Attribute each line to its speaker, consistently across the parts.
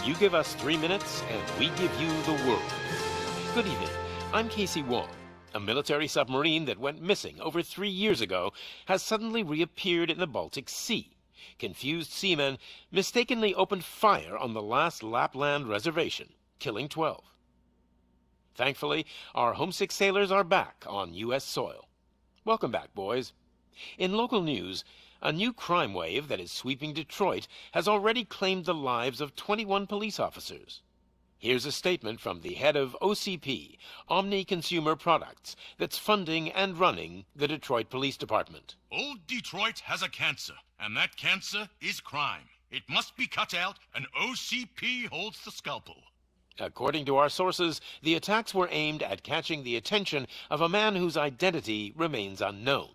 Speaker 1: You give us 3 minutes, and we give you the world. Good evening. I'm Casey Wong. A military submarine that went missing over 3 years ago has suddenly reappeared in the Baltic Sea. Confused seamen mistakenly opened fire on the last Lapland reservation, killing 12. Thankfully, our homesick sailors are back on U.S. soil. Welcome back, boys. In local news, a new crime wave that is sweeping Detroit has already claimed the lives of 21 police officers. Here's a statement from the head of OCP, Omni Consumer Products, that's funding and running the Detroit Police Department.
Speaker 2: Old Detroit has a cancer, and that cancer is crime. It must be cut out, and OCP holds the scalpel.
Speaker 1: According to our sources, the attacks were aimed at catching the attention of a man whose identity remains unknown.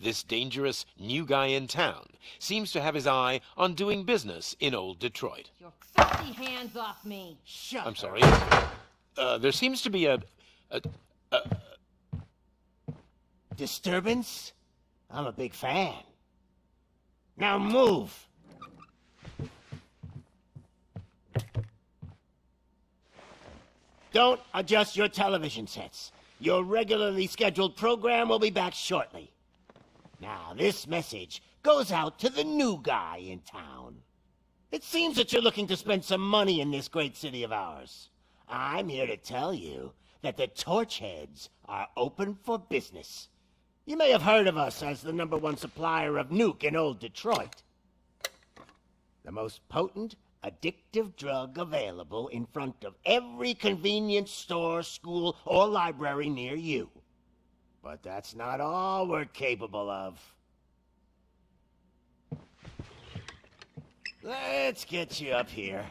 Speaker 1: This dangerous new guy in town seems to have his eye on doing business in old Detroit.
Speaker 3: Your filthy hands off me!
Speaker 4: Shut
Speaker 1: I'm sorry. There seems to be a
Speaker 4: disturbance? I'm a big fan. Now move! Don't adjust your television sets. Your regularly scheduled program will be back shortly. Now, this message goes out to the new guy in town. It seems that you're looking to spend some money in this great city of ours. I'm here to tell you that the Torchheads are open for business. You may have heard of us as the #1 supplier of nuke in old Detroit. The most potent, addictive drug available in front of every convenience store, school, or library near you. But that's not all we're capable of. Let's get you up here.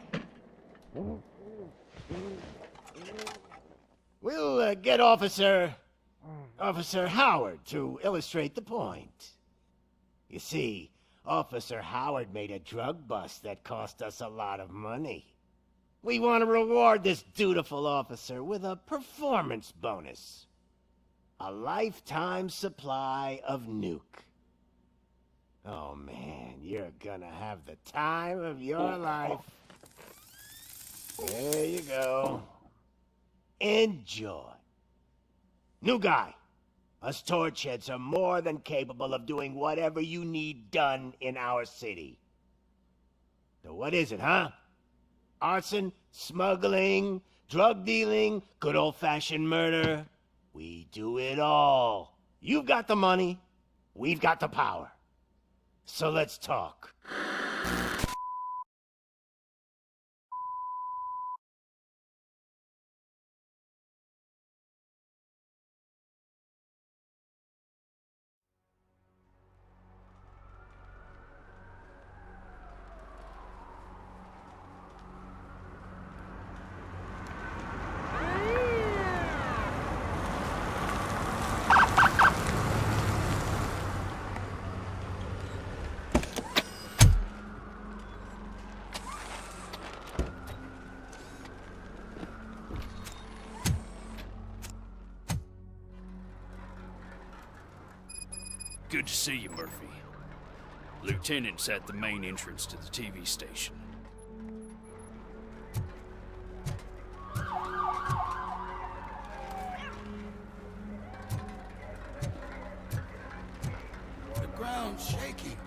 Speaker 4: We'll get Officer Howard to illustrate the point. You see, Officer Howard made a drug bust that cost us a lot of money. We want to reward this dutiful officer with a performance bonus. A lifetime supply of nuke. Oh man, you're gonna have the time of your life. There you go. Enjoy. New guy, us Torchheads are more than capable of doing whatever you need done in our city. So what is it, huh? Arson, smuggling, drug dealing, good old-fashioned murder? We do it all. You've got the money, we've got the power. So let's talk.
Speaker 5: Good to see you, Murphy. Lieutenant's at the main entrance to the TV station.
Speaker 6: The ground's shaking.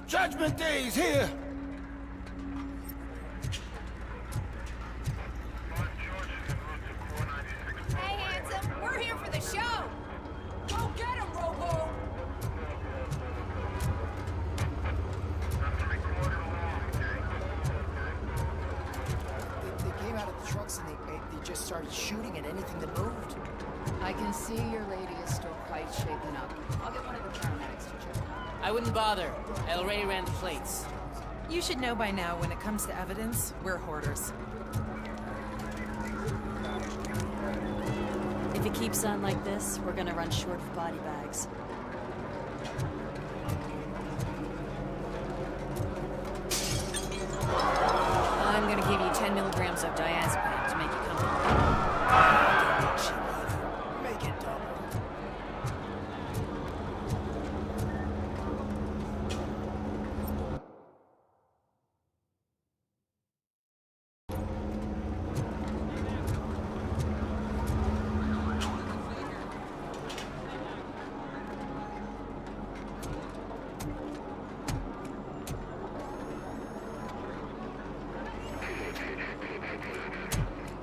Speaker 6: Judgment Day is here!
Speaker 3: Hey, handsome, we're here for the show! Go get him, Robo!
Speaker 7: They came out of the trucks and they just started shooting at anything that moved.
Speaker 8: I can see your lady is still quite shaken up. I'll get one of the paramedics to check.
Speaker 9: I wouldn't bother. I already ran the plates.
Speaker 10: You should know by now, when it comes to evidence, we're hoarders.
Speaker 8: If it keeps on like this, we're gonna run short of body bags.
Speaker 10: I'm gonna give you 10 milligrams of diazepam to make you comfortable.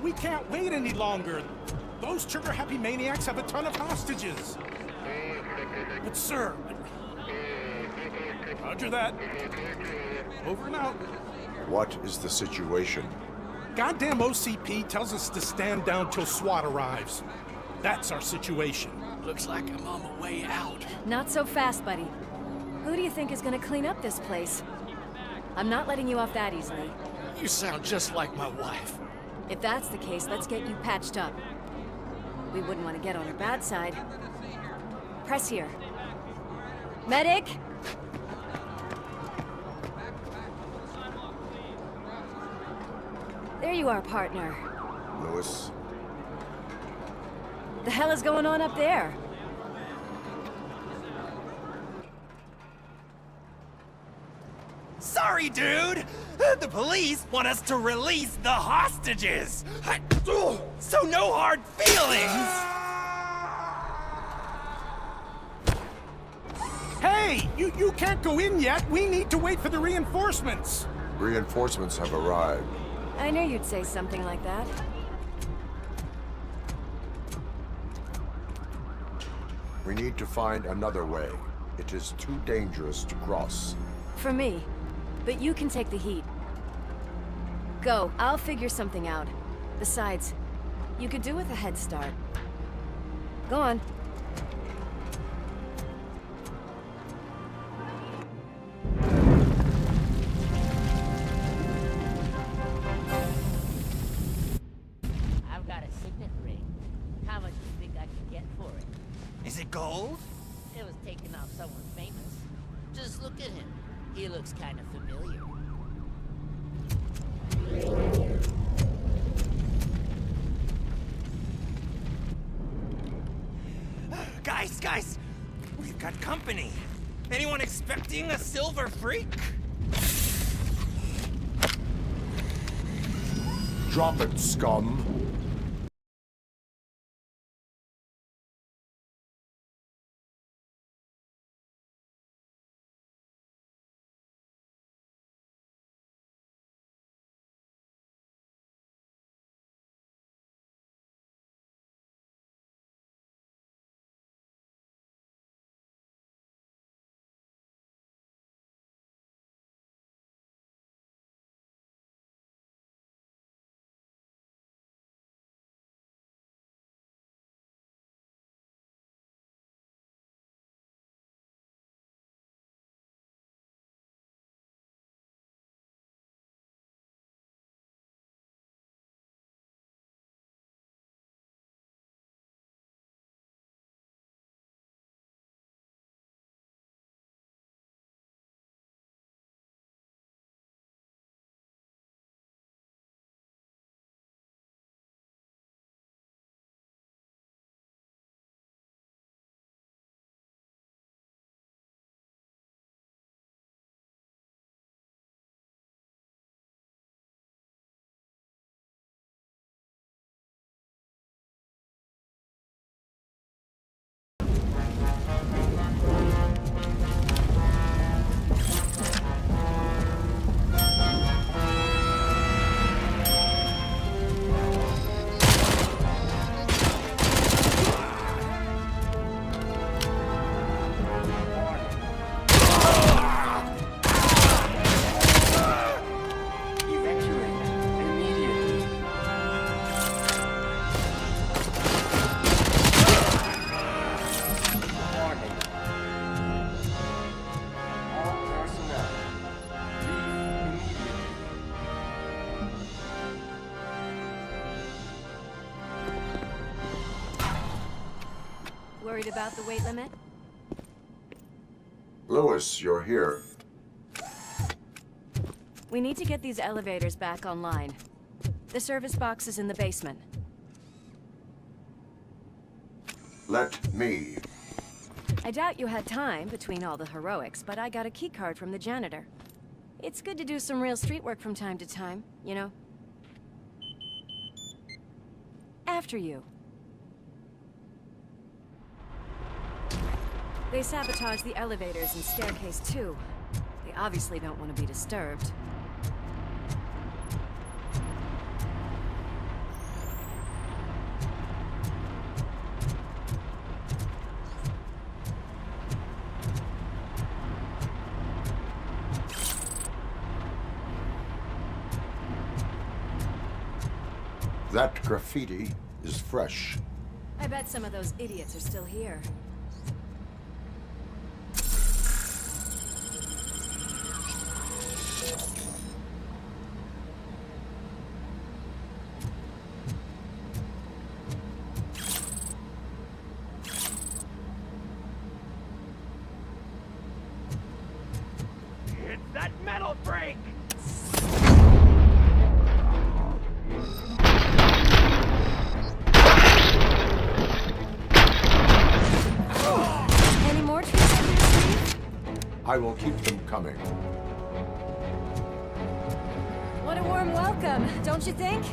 Speaker 11: We can't wait any longer. Those trigger-happy maniacs have a ton of hostages. But sir... Roger that. Over and out.
Speaker 12: What is the situation?
Speaker 11: Goddamn OCP tells us to stand down till SWAT arrives. That's our situation.
Speaker 5: Looks like I'm on my way out.
Speaker 10: Not so fast, buddy. Who do you think is gonna clean up this place? I'm not letting you off that easily.
Speaker 5: You sound just like my wife.
Speaker 10: If that's the case, let's get you patched up. We wouldn't want to get on her bad side. Press here. Medic! There you are, partner.
Speaker 12: Lewis?
Speaker 10: The hell is going on up there?
Speaker 13: Sorry, dude! The police want us to release the hostages! So no hard feelings!
Speaker 11: Hey! You can't go in yet! We need to wait for the reinforcements!
Speaker 12: Reinforcements have arrived.
Speaker 10: I knew you'd say something like that.
Speaker 12: We need to find another way. It is too dangerous to cross.
Speaker 10: For me. But you can take the heat. Go, I'll figure something out. Besides, you could do with a head start. Go on.
Speaker 9: I've got a signet ring. How much do you think I can get for it?
Speaker 13: Is it gold?
Speaker 9: It was taken off someone famous. Just look at him. He looks kind of familiar.
Speaker 13: Guys! We've got company. Anyone expecting a silver freak?
Speaker 12: Drop it, scum.
Speaker 10: Worried about the weight limit?
Speaker 12: Lewis, you're here.
Speaker 10: We need to get these elevators back online. The service box is in the basement.
Speaker 12: Let me.
Speaker 10: I doubt you had time between all the heroics, but I got a keycard from the janitor. It's good to do some real street work from time to time, you know? After you. They sabotage the elevators and staircase too. They obviously don't want to be disturbed.
Speaker 12: That graffiti is fresh.
Speaker 10: I bet some of those idiots are still here.
Speaker 13: It's that metal break!
Speaker 10: Any more tricks up your sleeve?
Speaker 12: I will keep them coming.
Speaker 10: What a warm welcome, don't you think?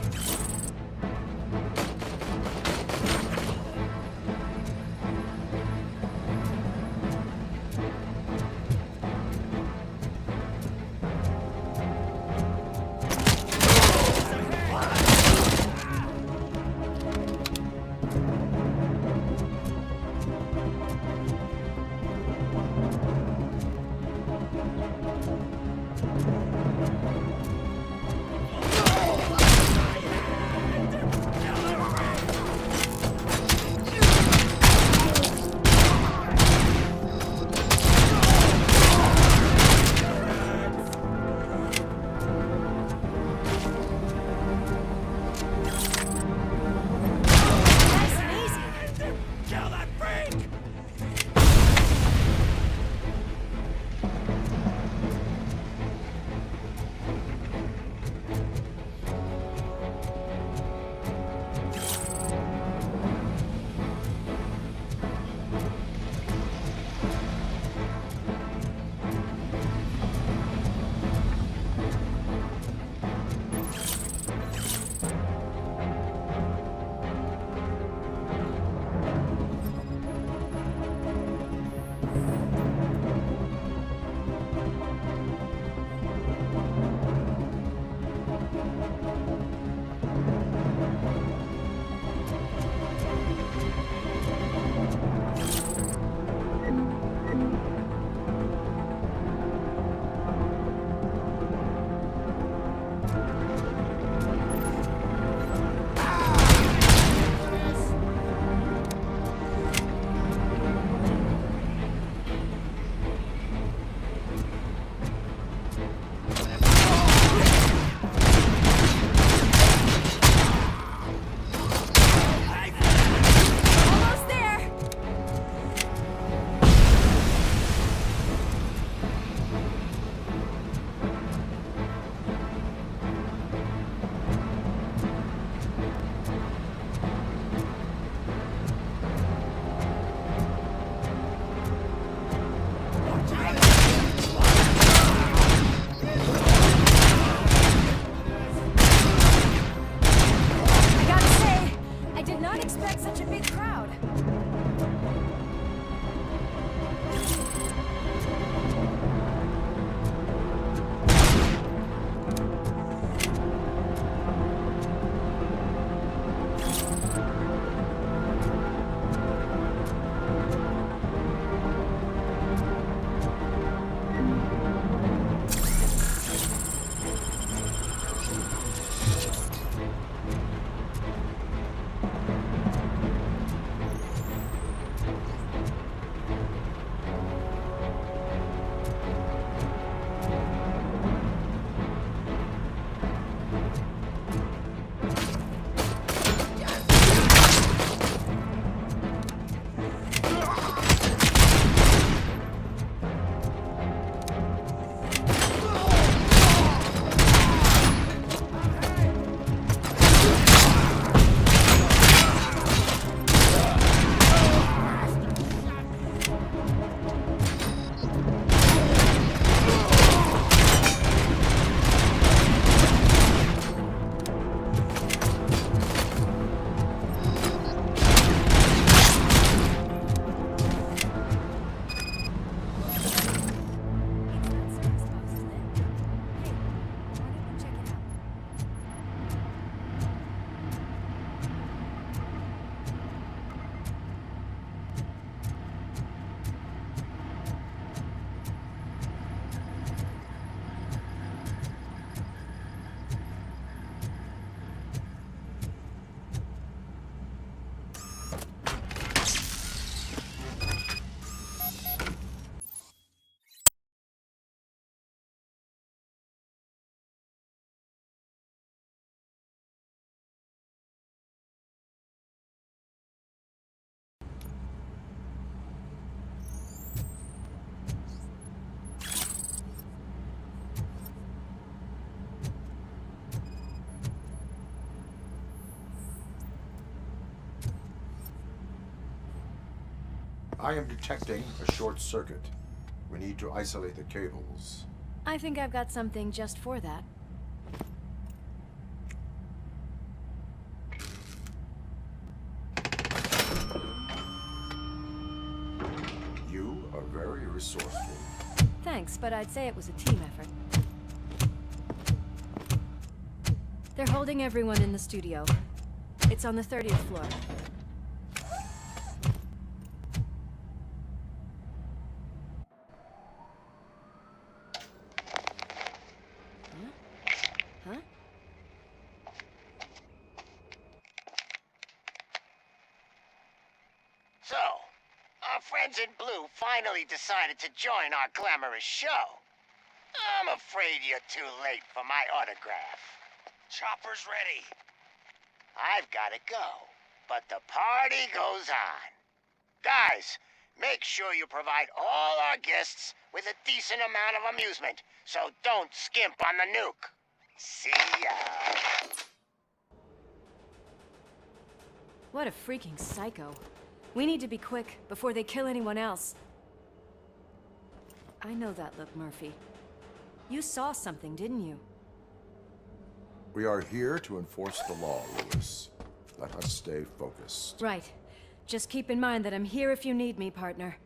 Speaker 12: I am detecting a short circuit. We need to isolate the cables.
Speaker 10: I think I've got something just for that.
Speaker 12: You are very resourceful.
Speaker 10: Thanks, but I'd say it was a team effort. They're holding everyone in the studio. It's on the 30th floor. Huh?
Speaker 4: So, our friends in blue finally decided to join our glamorous show. I'm afraid you're too late for my autograph.
Speaker 13: Chopper's ready.
Speaker 4: I've got to go, but the party goes on. Guys, make sure you provide all our guests with a decent amount of amusement, so don't skimp on the nuke. See ya.
Speaker 10: What a freaking psycho. We need to be quick before they kill anyone else. I know that look, Murphy. You saw something, didn't you?
Speaker 12: We are here to enforce the law, Lewis. Let us stay focused.
Speaker 10: Right. Just keep in mind that I'm here if you need me, partner.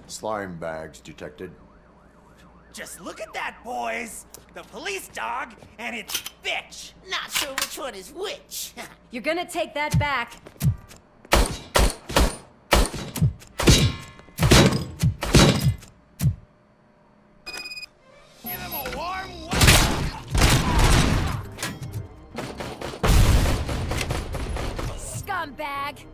Speaker 12: Slime bags detected.
Speaker 13: Just look at that, boys! The police dog and its bitch!
Speaker 9: Not sure which one is which.
Speaker 10: You're gonna take that back.
Speaker 13: Give him a warm welcome!
Speaker 10: Scumbag!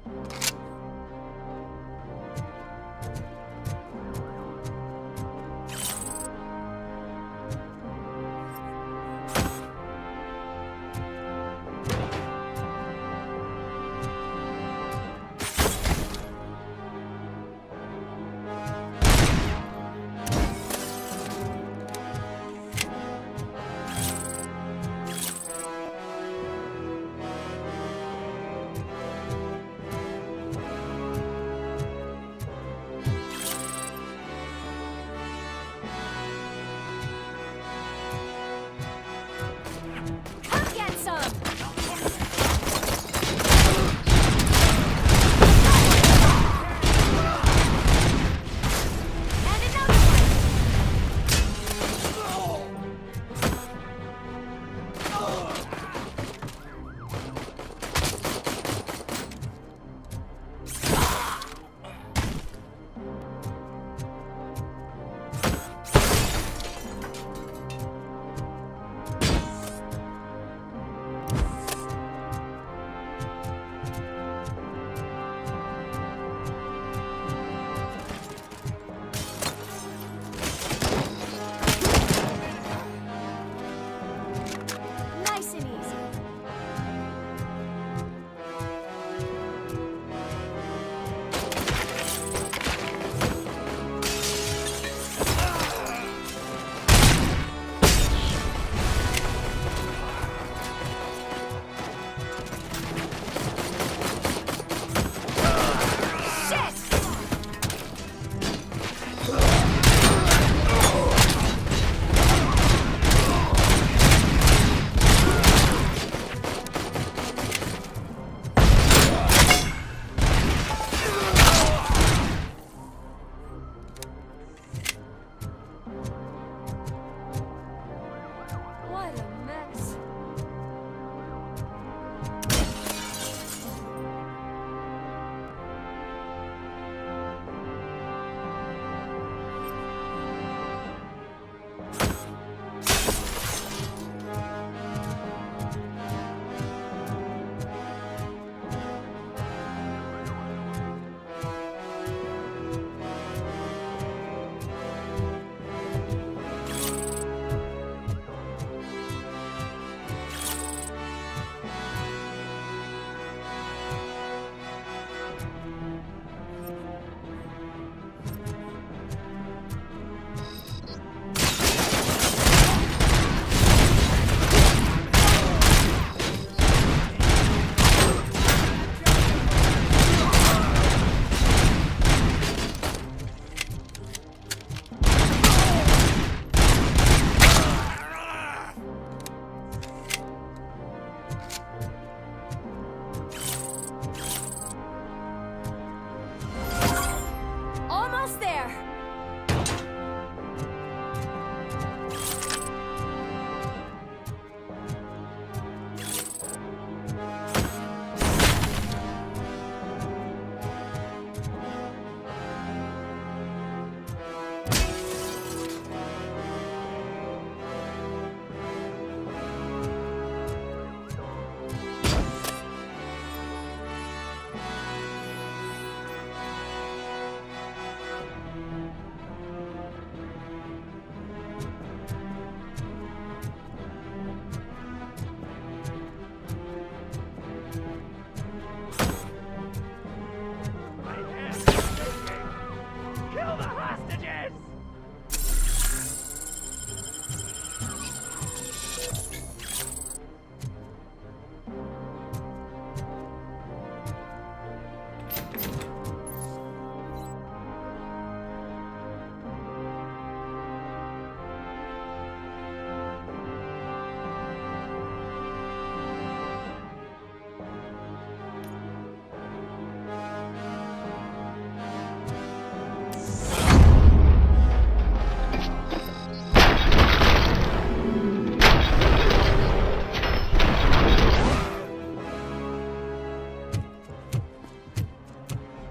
Speaker 10: almost there!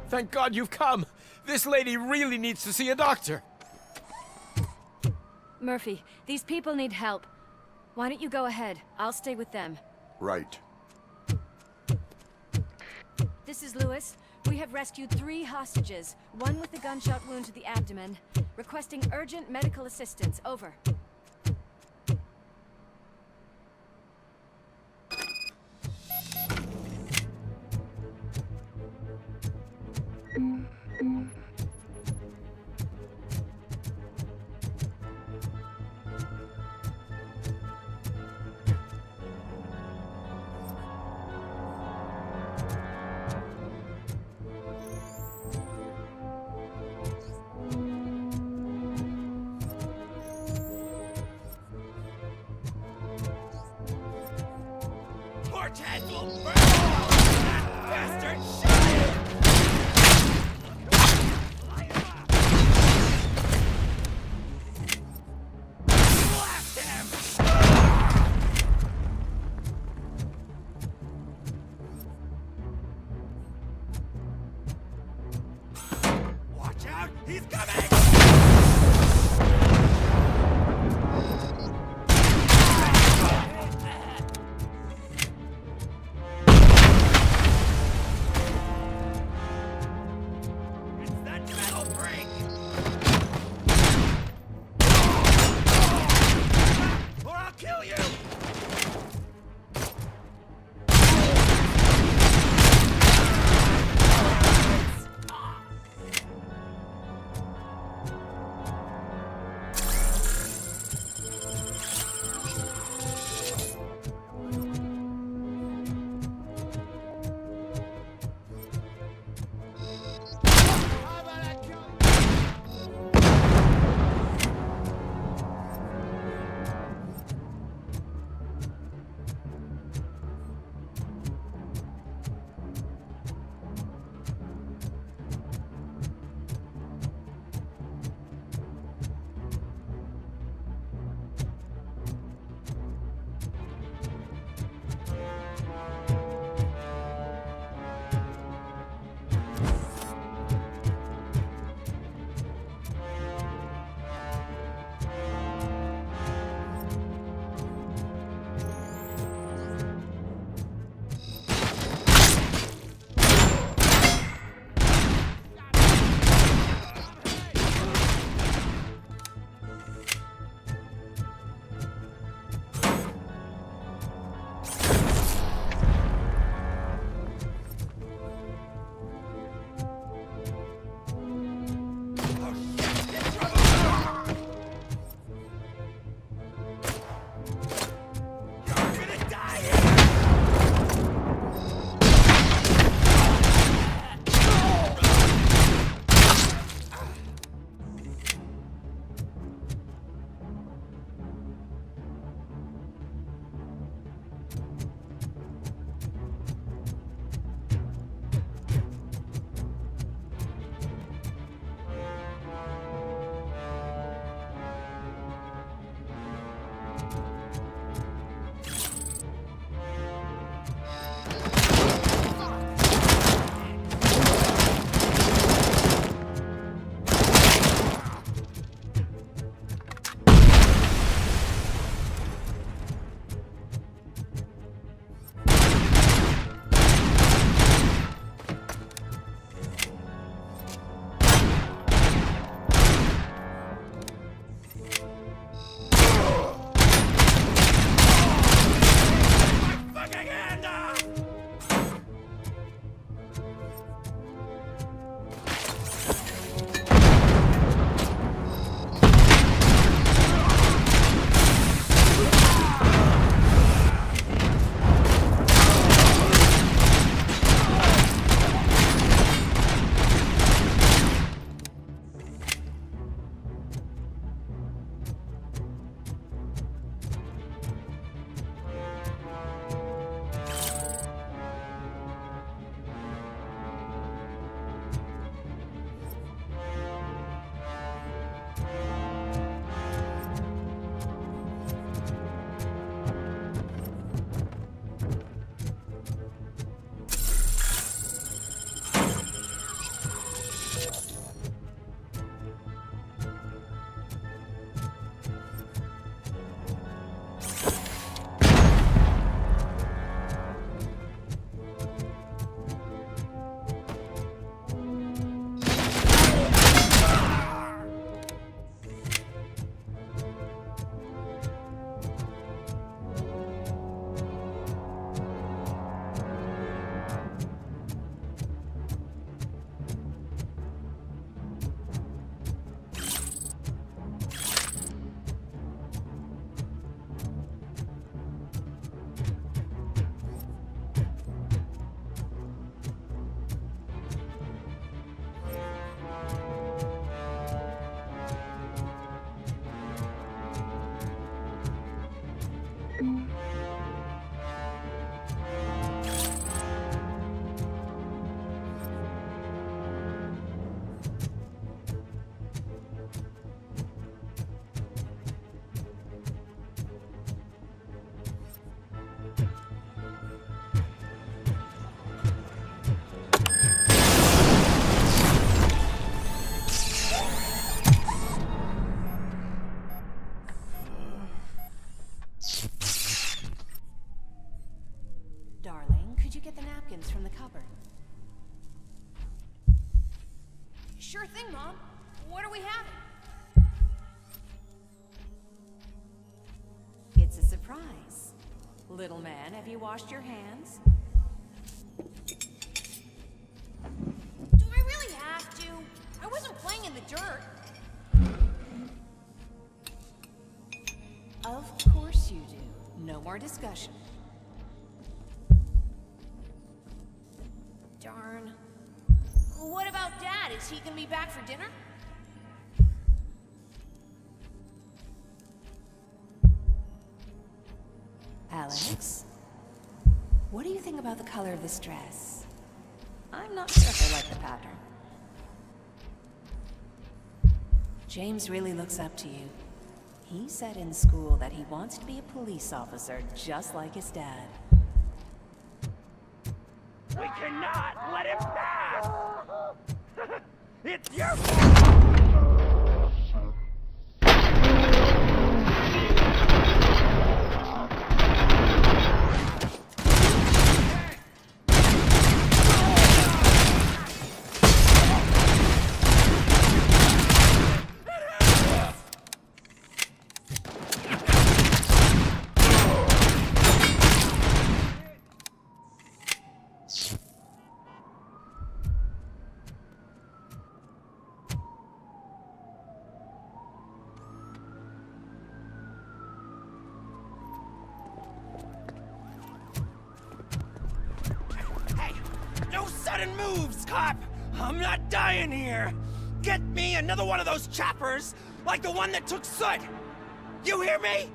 Speaker 14: Thank God you've come. This lady really needs to see a doctor.
Speaker 10: Murphy, these people need help. Why don't you go ahead? I'll stay with them.
Speaker 12: Right.
Speaker 10: This is Lewis. We have rescued 3 hostages, one with a gunshot wound to the abdomen. Requesting urgent medical assistance. Over.
Speaker 13: Head will burn! That bastard shot him! Blast him! Watch out! He's coming!
Speaker 3: What are we having?
Speaker 8: It's a surprise. Little man, have you washed your hands?
Speaker 3: Do I really have to? I wasn't playing in the dirt.
Speaker 8: Of course you do. No more discussion.
Speaker 3: Darn. What about Dad? Is he gonna be back for dinner?
Speaker 8: Alex? What do you think about the color of this dress? I'm not sure if I like the pattern. James really looks up to you. He said in school that he wants to be a police officer just like his dad.
Speaker 13: We cannot let him pass! It's your fault! Moves, cop! I'm not dying here! Get me another one of those choppers, like the one that took Soot! You hear me?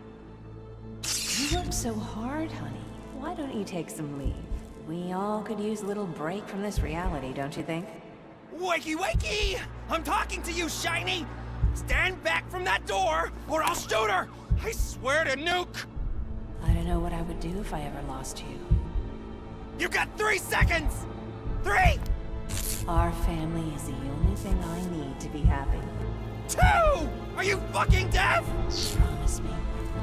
Speaker 8: You work so hard, honey. Why don't you take some leave? We all could use a little break from this reality, don't you think?
Speaker 13: Wakey, wakey! I'm talking to you, Shiny! Stand back from that door, or I'll shoot her! I swear to nuke!
Speaker 8: I don't know what I would do if I ever lost you.
Speaker 13: You got 3 seconds! 3!
Speaker 8: Our family is the only thing I need to be happy.
Speaker 13: 2! Are you fucking deaf?
Speaker 8: Promise me,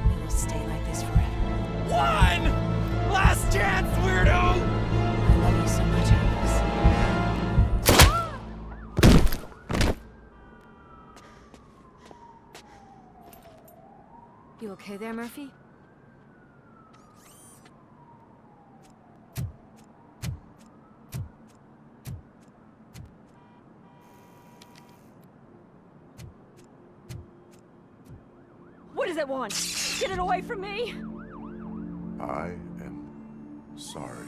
Speaker 8: we will stay like this forever.
Speaker 13: 1! Last chance, weirdo!
Speaker 8: I love you so much, Alex.
Speaker 10: You okay there, Murphy?
Speaker 15: What does it want? Get it away from me!
Speaker 12: I am sorry.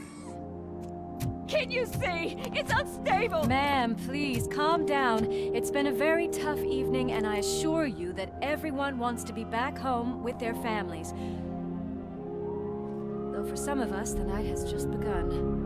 Speaker 15: Can't you see? It's unstable!
Speaker 10: Ma'am, please, calm down. It's been a very tough evening, and I assure you that everyone wants to be back home with their families. Though for some of us, the night has just begun.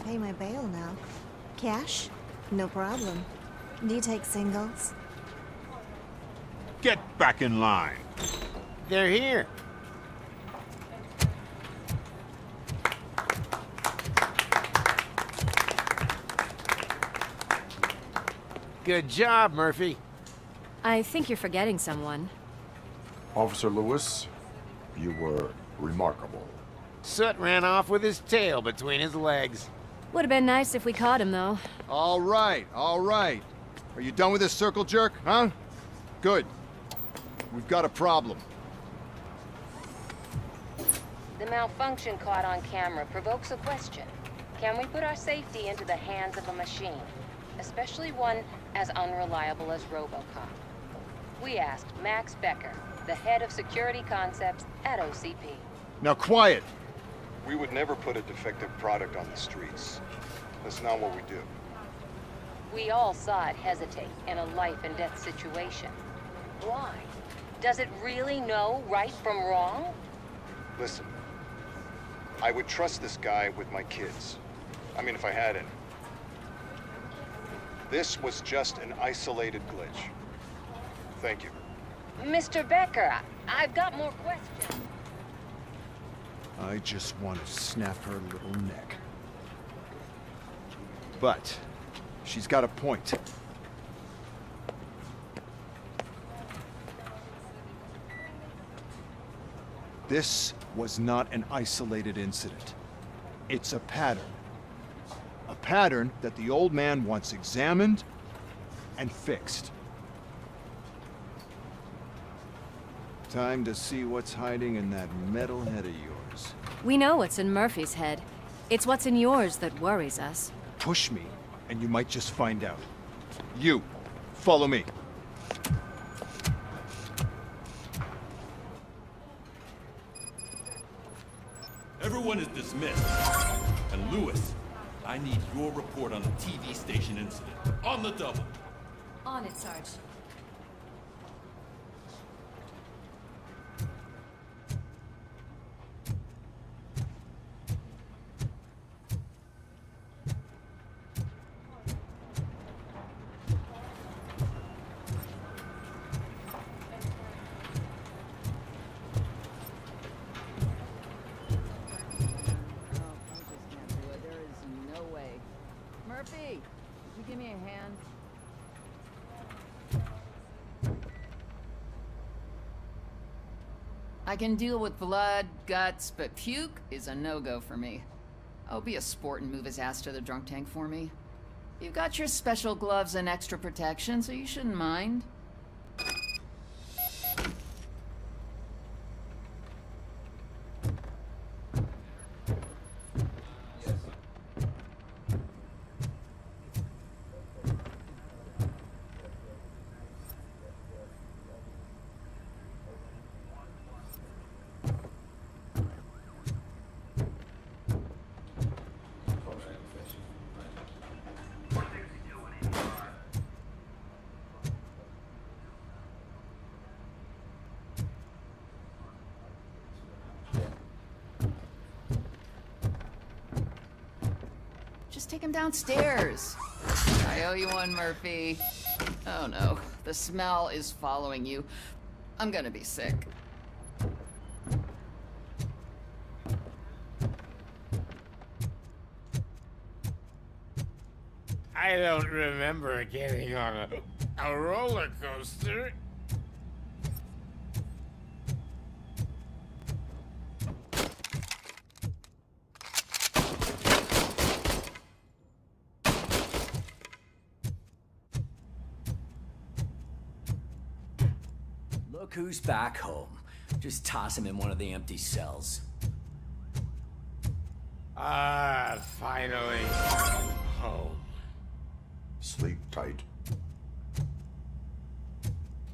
Speaker 16: Pay my bail now. Cash? No problem. Do you take singles?
Speaker 17: Get back in line.
Speaker 4: They're here. Good job, Murphy.
Speaker 10: I think you're forgetting someone.
Speaker 12: Officer Lewis, you were remarkable.
Speaker 4: Soot ran off with his tail between his legs.
Speaker 10: Would have been nice if we caught him, though.
Speaker 18: All right, all right. Are you done with this circle jerk, huh? Good. We've got a problem.
Speaker 19: The malfunction caught on camera provokes a question. Can we put our safety into the hands of a machine? Especially one as unreliable as RoboCop. We asked Max Becker, the head of security concepts at OCP.
Speaker 18: Now quiet!
Speaker 20: We would never put a defective product on the streets. That's not what we do.
Speaker 19: We all saw it hesitate in a life-and-death situation. Why? Does it really know right from wrong?
Speaker 18: Listen, I would trust this guy with my kids. I mean, if I had any. This was just an isolated glitch. Thank you.
Speaker 19: Mr. Becker, I've got more questions.
Speaker 18: I just want to snap her little neck. But she's got a point. This was not an isolated incident. It's a pattern. A pattern that the old man wants examined and fixed. Time to see what's hiding in that metal head of yours.
Speaker 10: We know what's in Murphy's head. It's what's in yours that worries us.
Speaker 18: Push me, and you might just find out. You, follow me.
Speaker 17: Everyone is dismissed. And Lewis, I need your report on the TV station incident. On the double.
Speaker 8: On it, Sarge.
Speaker 20: Murphy, could you give me a hand? I can deal with blood, guts, but puke is a no-go for me. Oh, be a sport and move his ass to the drunk tank for me. You got your special gloves and extra protection, so you shouldn't mind. Just take him downstairs. I owe you one, Murphy. Oh no, the smell is following you. I'm gonna be sick.
Speaker 21: I don't remember getting on a roller coaster.
Speaker 22: Look who's back home. Just toss him in one of the empty cells.
Speaker 21: Ah, finally. Home.
Speaker 12: Sleep tight.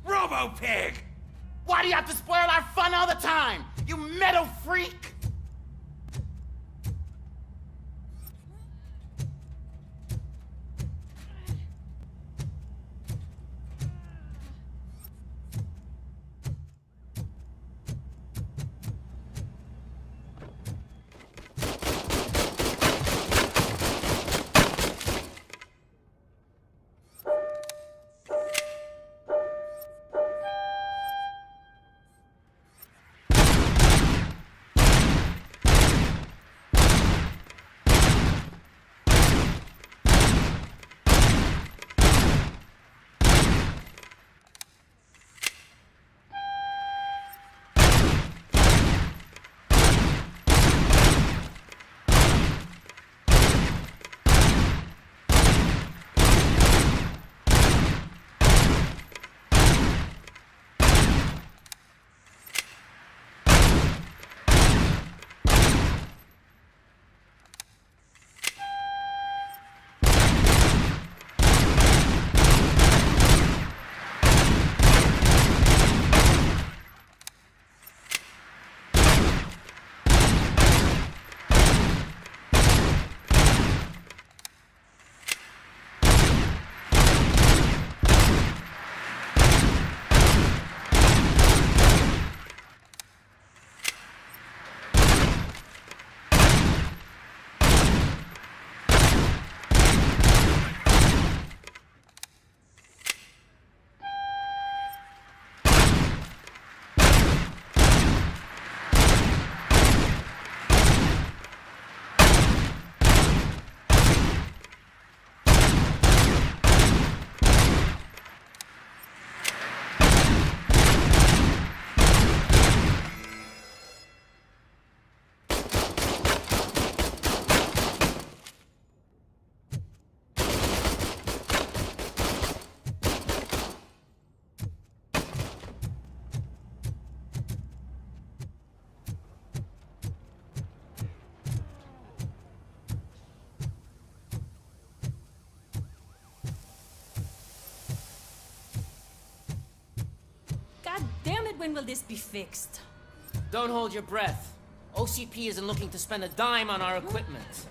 Speaker 13: Robo-Pig! Why do you have to spoil our fun all the time? You metal freak!
Speaker 1: when will this be fixed?
Speaker 9: Don't hold your breath. OCP isn't looking to spend a dime on our equipment.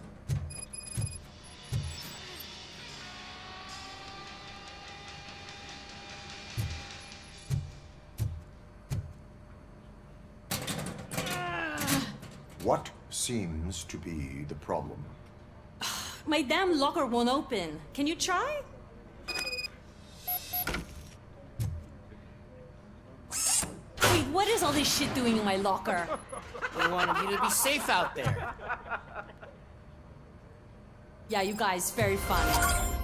Speaker 12: What seems to be the problem?
Speaker 1: My damn locker won't open. Can you try? Wait, what is all this shit doing in my locker?
Speaker 9: We wanted you to be safe out there.
Speaker 1: Yeah, you guys, very funny.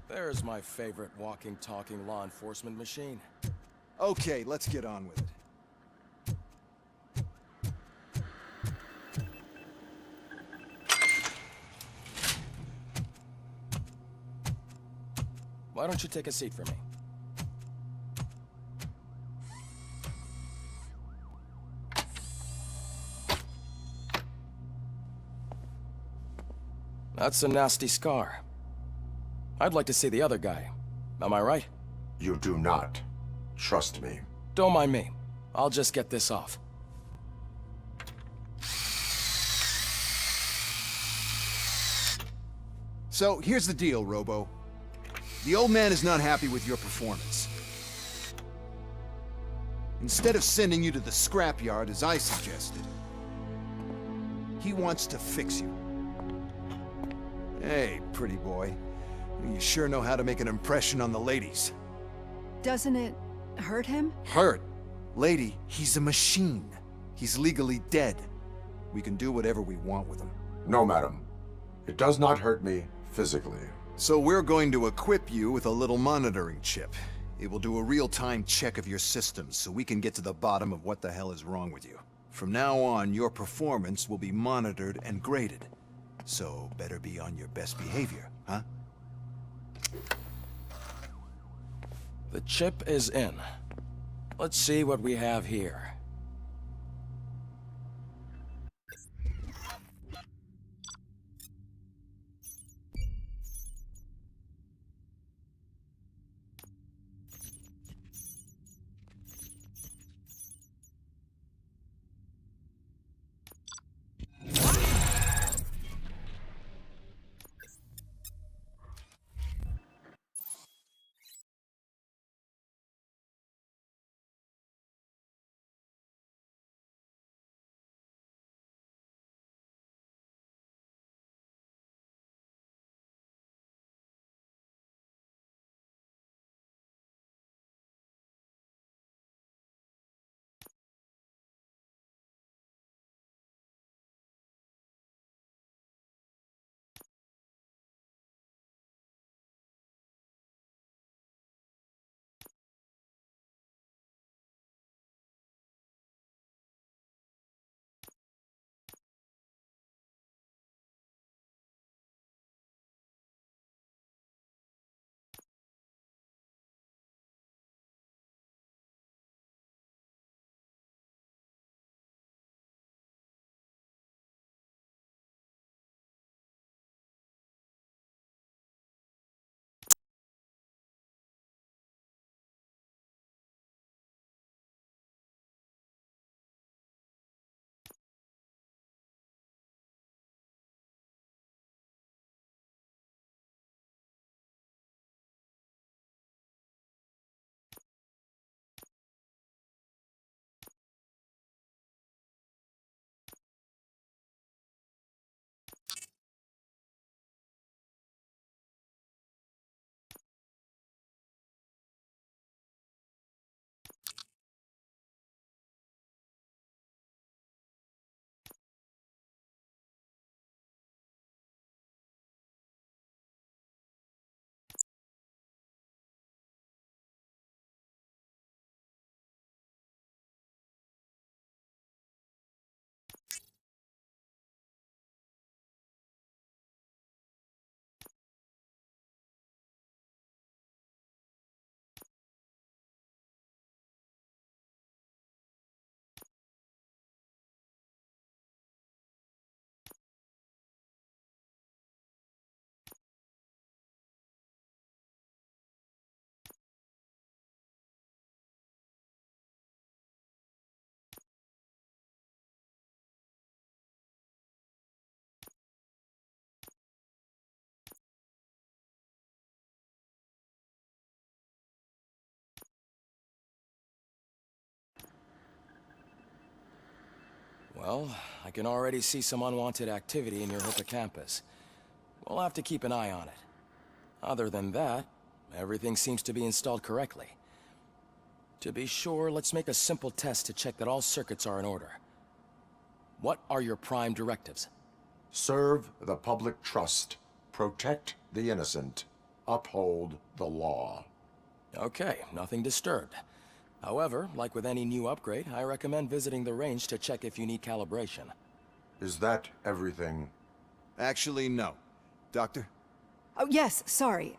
Speaker 2: There's my favorite walking, talking law enforcement machine.
Speaker 18: Okay, let's get on with it.
Speaker 2: Why don't you take a seat for me? That's a nasty scar. I'd like to see the other guy. Am I right?
Speaker 12: You do not. Trust me.
Speaker 2: Don't mind me. I'll just get this off.
Speaker 18: So, here's the deal, Robo. The old man is not happy with your performance. Instead of sending you to the scrapyard as I suggested, he wants to fix you. Hey, pretty boy. You sure know how to make an impression on the ladies.
Speaker 10: Doesn't it hurt him?
Speaker 18: Hurt? Lady, he's a machine. He's legally dead. We can do whatever we want with him.
Speaker 12: No, madam. It does not hurt me physically.
Speaker 18: So we're going to equip you with a little monitoring chip. It will do a real-time check of your systems so we can get to the bottom of what the hell is wrong with you. From now on, your performance will be monitored and graded. So better be on your best behavior, huh?
Speaker 2: The chip is in. Let's see what we have here. Well, I can already see some unwanted activity in your hippocampus. We'll have to keep an eye on it. Other than that, everything seems to be installed correctly. To be sure, let's make a simple test to check that all circuits are in order. What are your prime directives?
Speaker 12: Serve the public trust. Protect the innocent. Uphold the law.
Speaker 2: Okay, nothing disturbed. However, like with any new upgrade, I recommend visiting the range to check if you need calibration.
Speaker 12: Is that everything?
Speaker 18: Actually, no. Doctor?
Speaker 6: Oh, yes, sorry.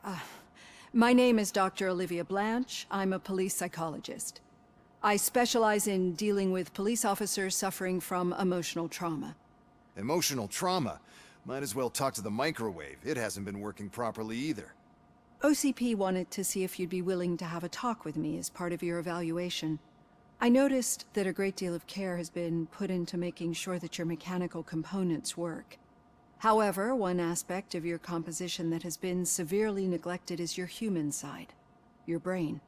Speaker 6: My name is Dr. Olivia Blanche. I'm a police psychologist. I specialize in dealing with police officers suffering from emotional trauma.
Speaker 18: Emotional trauma? Might as well talk to the microwave. It hasn't been working properly either.
Speaker 6: OCP wanted to see if you'd be willing to have a talk with me as part of your evaluation. I noticed that a great deal of care has been put into making sure that your mechanical components work. However, one aspect of your composition that has been severely neglected is your human side, your brain.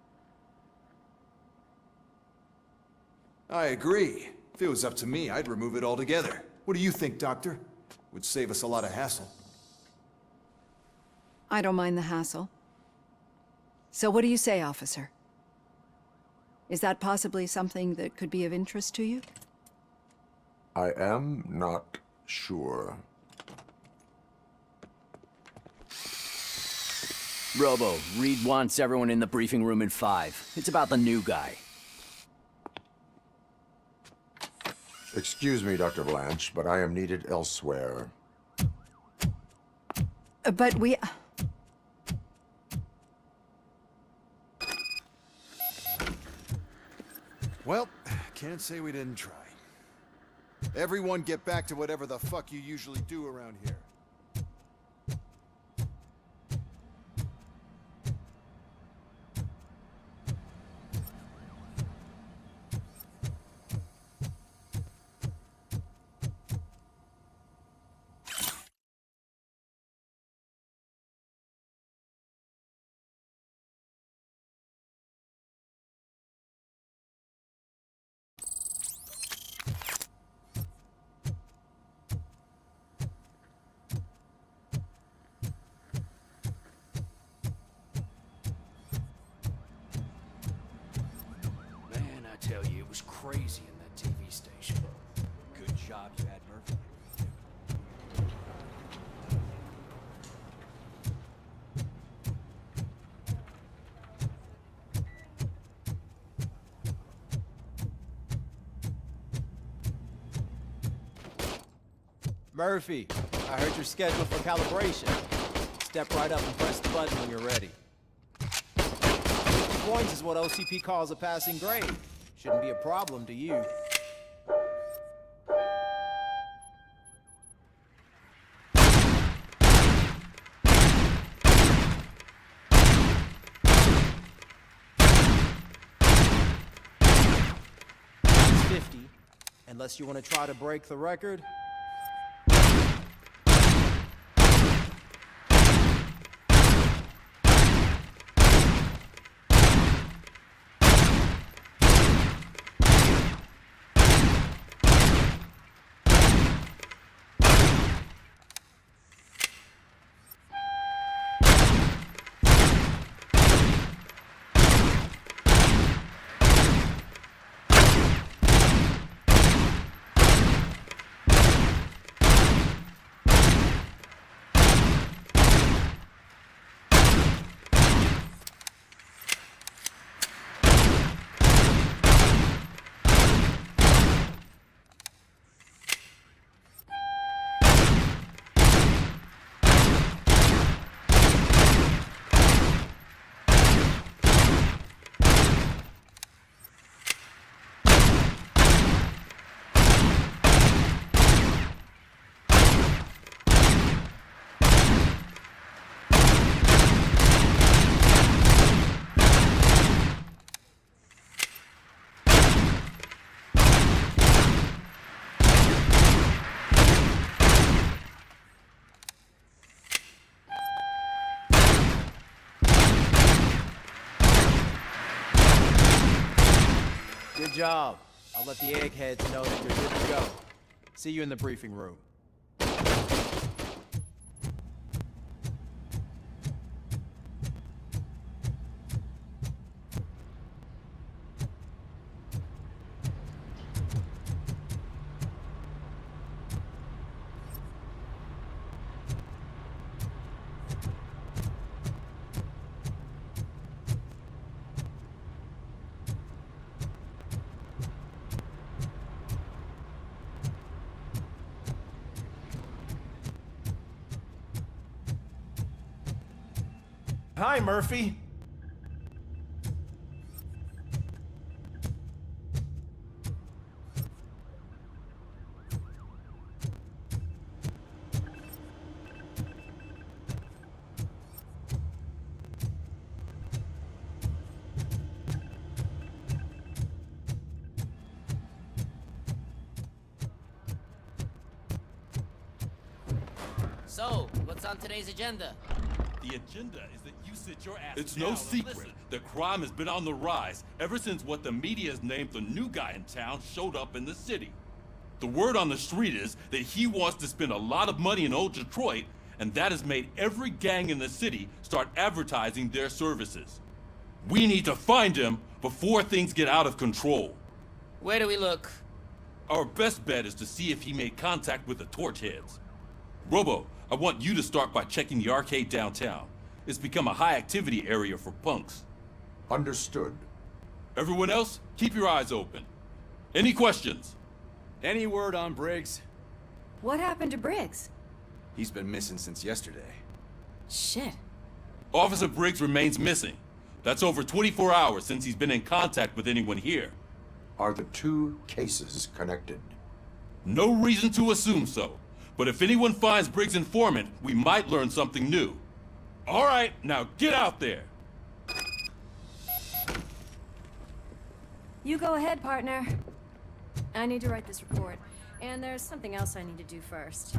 Speaker 18: I agree. If it was up to me, I'd remove it altogether. What do you think, Doctor? Would save us a lot of hassle.
Speaker 6: I don't mind the hassle. So what do you say, officer? Is that possibly something that could be of interest to you?
Speaker 12: I am not sure.
Speaker 22: Robo, Reed wants everyone in the briefing room in 5. It's about the new guy.
Speaker 12: Excuse me, Dr. Blanche, but I am needed elsewhere.
Speaker 6: But we...
Speaker 18: Well, can't say we didn't try. Everyone get back to whatever the fuck you usually do around here.
Speaker 5: Tell you, it was crazy in that TV station.
Speaker 7: Good job you had Murphy. Murphy, I heard you're scheduled for calibration. Step right up and press the button when you're ready. 50 points is what OCP calls a passing grade. Shouldn't be a problem to you. It's 50, unless you want to try to break the record. Good job. I'll let the eggheads know that you're good to go. See you in the briefing room.
Speaker 21: Hi, Murphy.
Speaker 9: So, what's on today's agenda?
Speaker 17: The agenda is that you sit your ass. It's no secret that crime has been on the rise ever since what the media has named the new guy in town showed up in the city. The word on the street is that he wants to spend a lot of money in old Detroit, and that has made every gang in the city start advertising their services. We need to find him before things get out of control.
Speaker 9: Where do we look?
Speaker 17: Our best bet is to see if he made contact with the torch heads. Robo, I want you to start by checking the arcade downtown. It's become a high-activity area for punks.
Speaker 12: Understood.
Speaker 17: Everyone else, keep your eyes open. Any questions?
Speaker 7: Any word on Briggs?
Speaker 10: What happened to Briggs?
Speaker 7: He's been missing since yesterday.
Speaker 10: Shit.
Speaker 17: Officer Briggs remains missing. That's over 24 hours since he's been in contact with anyone here.
Speaker 12: Are the two cases connected?
Speaker 17: No reason to assume so. But if anyone finds Briggs' informant, we might learn something new. All right, now get out there.
Speaker 10: You go ahead, partner. I need to write this report. And there's something else I need to do first.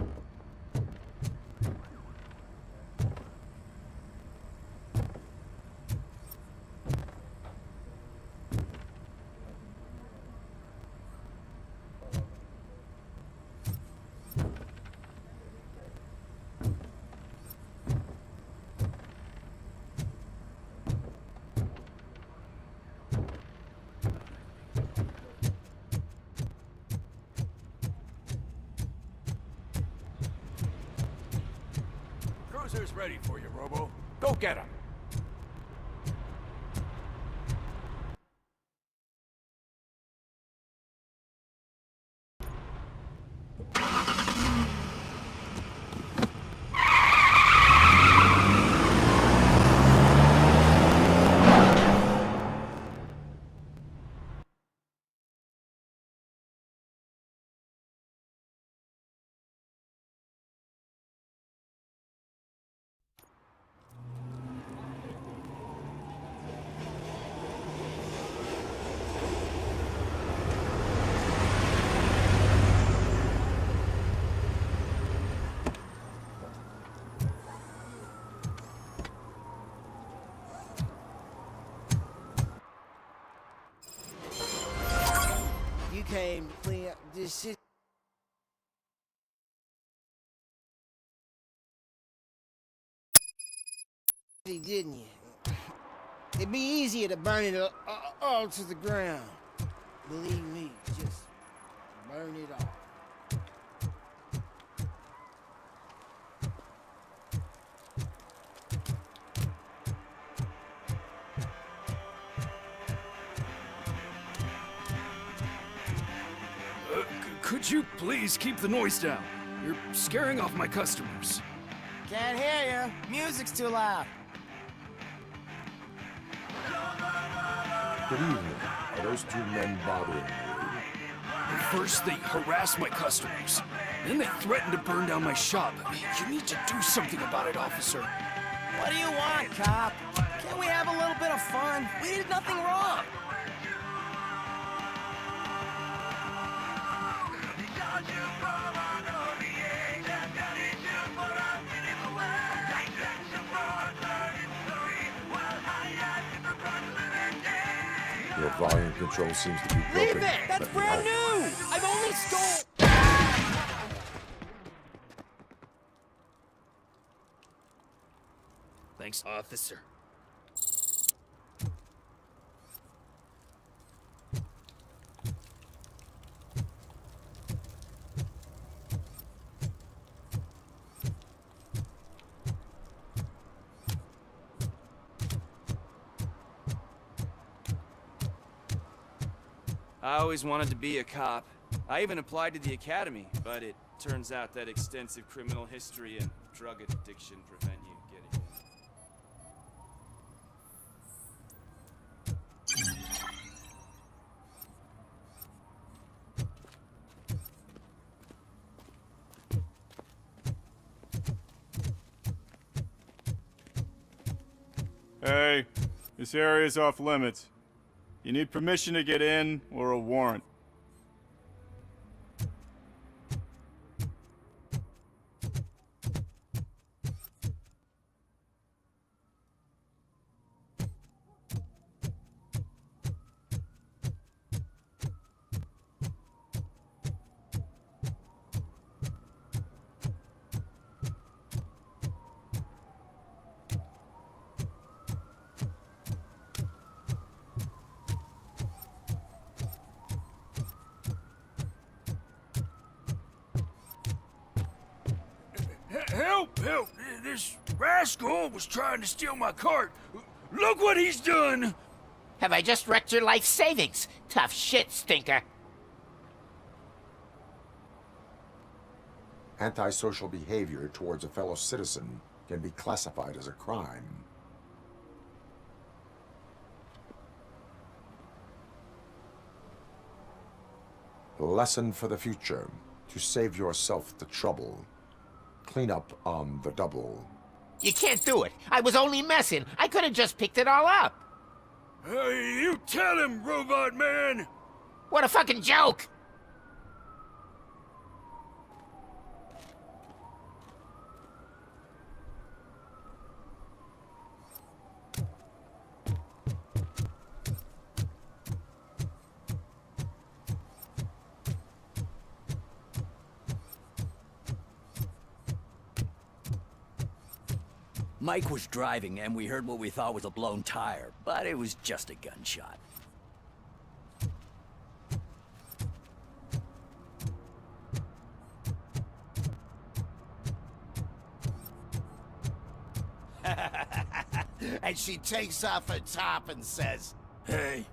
Speaker 11: Cruiser's ready for you, Robo. Go get him.
Speaker 13: Came to clean up this city. Didn't you? It'd be easier to burn it all to the ground. Believe me, just burn it all.
Speaker 5: Could you please keep the noise down? You're scaring off my customers.
Speaker 13: Can't hear you. Music's too loud.
Speaker 12: Good evening. Are those two men bothering you?
Speaker 5: First, they harass my customers. Then they threaten to burn down my shop. You need to do something about it, officer.
Speaker 13: What do you want, cop? Can't we have a little bit of fun? We did nothing wrong.
Speaker 12: Your volume control seems to be broken.
Speaker 13: Leave it! That's
Speaker 12: Let me
Speaker 13: brand
Speaker 12: help.
Speaker 13: new! I've only stole...
Speaker 5: Thanks, officer.
Speaker 3: I always wanted to be a cop. I even applied to the academy, but it turns out that extensive criminal history and drug addiction prevent you getting in.
Speaker 14: Hey, this area's off limits. You need permission to get in, or a warrant.
Speaker 5: Help! Help! This rascal was trying to steal my cart. Look what he's done!
Speaker 4: Have I just wrecked your life savings? Tough shit, stinker.
Speaker 12: Antisocial behavior towards a fellow citizen can be classified as a crime. Lesson for the future. To save yourself the trouble. Clean up on the double.
Speaker 4: You can't do it. I was only messing. I could have just picked it all up.
Speaker 5: Hey, you tell him, robot man!
Speaker 4: What a fucking joke!
Speaker 22: Mike was driving, and we heard what we thought was a blown tire, but it was just a gunshot.
Speaker 4: And she takes off her top and says,
Speaker 11: Hey,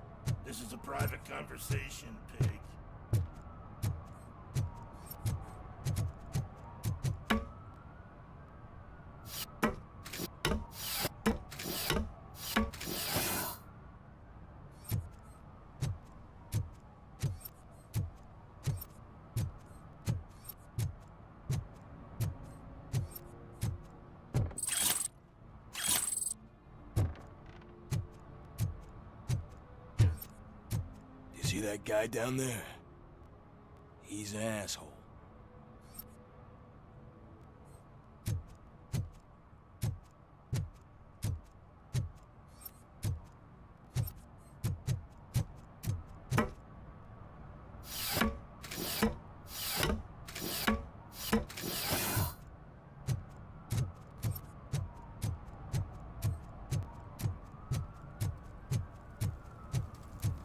Speaker 11: this is a private conversation, pig.
Speaker 5: See that guy down there? He's an asshole.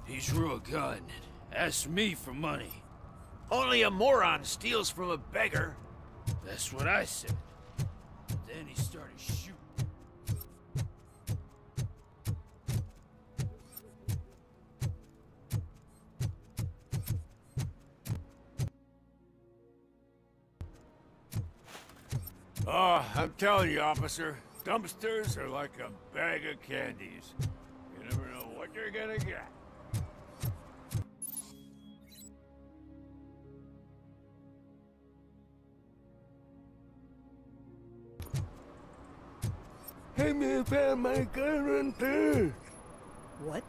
Speaker 5: He drew a gun and asked me for money.
Speaker 11: Only a moron steals from a beggar.
Speaker 5: That's what I said. But then he started shooting.
Speaker 11: Oh, I'm telling you, officer, dumpsters are like a bag of candies. You never know what you're gonna get.
Speaker 5: Hey man, found my gun.
Speaker 23: What?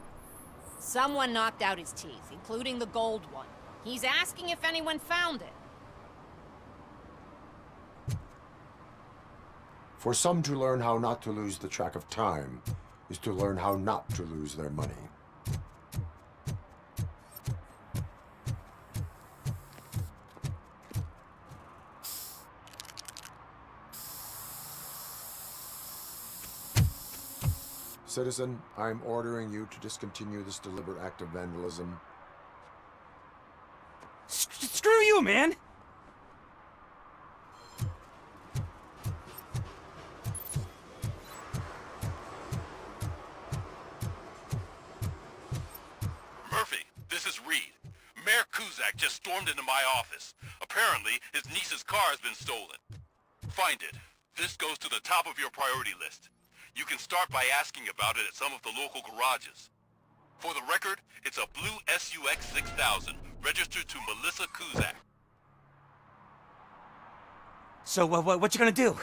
Speaker 23: Someone knocked out his teeth, including the gold one. He's asking if anyone found it.
Speaker 12: For some to learn how not to lose the track of time is to learn how not to lose their money. Citizen, I'm ordering you to discontinue this deliberate act of vandalism.
Speaker 13: Screw you, man!
Speaker 17: Murphy, this is Reed. Mayor Kuzak just stormed into my office. Apparently, his niece's car has been stolen. Find it. This goes to the top of your priority list. You can start by asking about it at some of the local garages. For the record, it's a blue SUX 6000, registered to Melissa Kuzak.
Speaker 13: So, what you gonna do?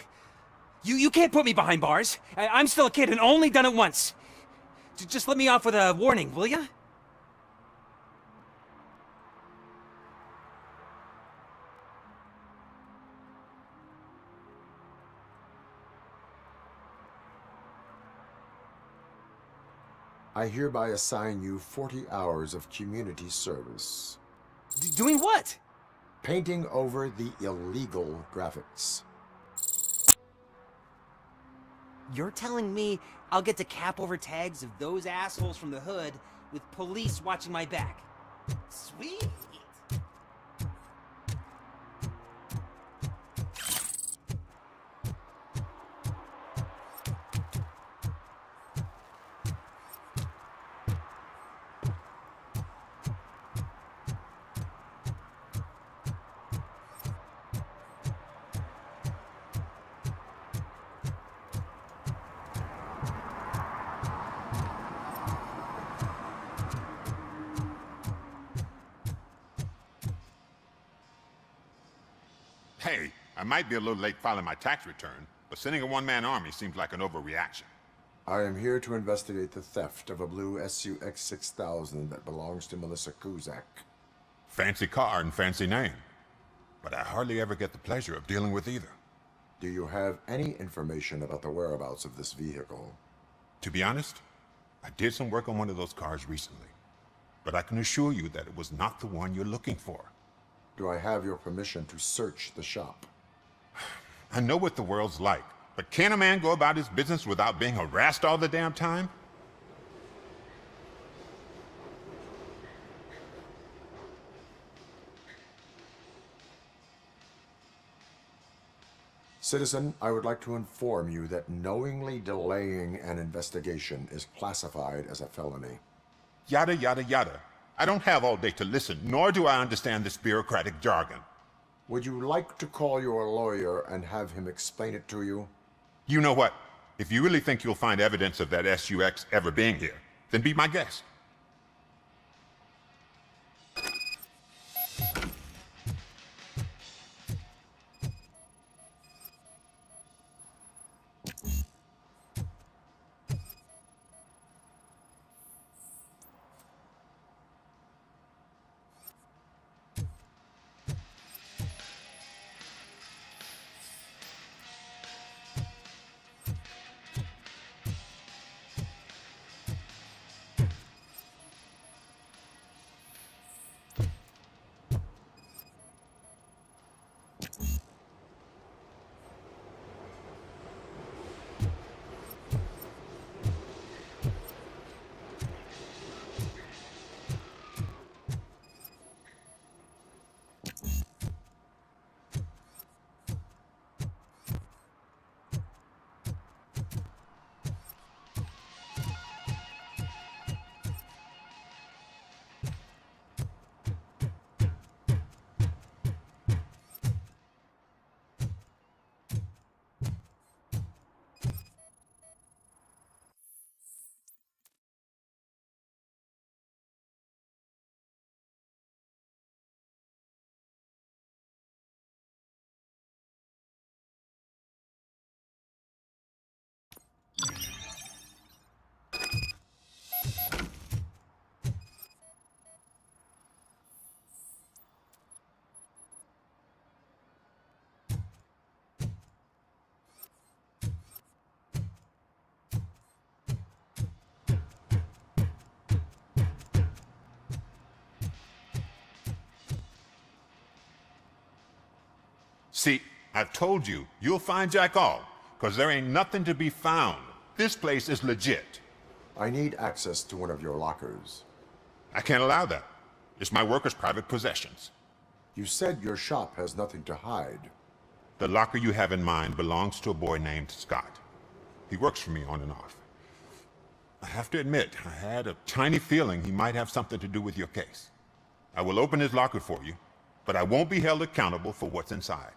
Speaker 13: You can't put me behind bars. I'm still a kid and only done it once. Just let me off with a warning, will ya?
Speaker 12: I hereby assign you 40 hours of community service.
Speaker 13: Doing what?
Speaker 12: Painting over the illegal graphics.
Speaker 13: You're telling me I'll get to cap over tags of those assholes from the hood with police watching my back? Sweet!
Speaker 11: Hey, I might be a little late filing my tax return, but sending a one-man army seems like an overreaction.
Speaker 12: I am here to investigate the theft of a blue SUX 6000 that belongs to Melissa Kuzak.
Speaker 11: Fancy car and fancy name, but I hardly ever get the pleasure of dealing with either.
Speaker 12: Do you have any information about the whereabouts of this vehicle?
Speaker 11: To be honest, I did some work on one of those cars recently, but I can assure you that it was not the one you're looking for.
Speaker 12: Do I have your permission to search the shop?
Speaker 11: I know what the world's like, but can a man go about his business without being harassed all the damn time?
Speaker 12: Citizen, I would like to inform you that knowingly delaying an investigation is classified as a felony.
Speaker 11: Yada, yada, yada. I don't have all day to listen, nor do I understand this bureaucratic jargon.
Speaker 12: Would you like to call your lawyer and have him explain it to you?
Speaker 11: You know what? If you really think you'll find evidence of that SUX ever being here, then be my guest. See, I've told you, you'll find Jack all, because there ain't nothing to be found. This place is legit.
Speaker 12: I need access to one of your lockers.
Speaker 15: I can't allow that. It's my workers' private possessions.
Speaker 12: You said your shop has nothing to hide.
Speaker 15: The locker you have in mind belongs to a boy named Scott. He works for me on and off. I have to admit, I had a tiny feeling he might have something to do with your case. I will open his locker for you, but I won't be held accountable for what's inside.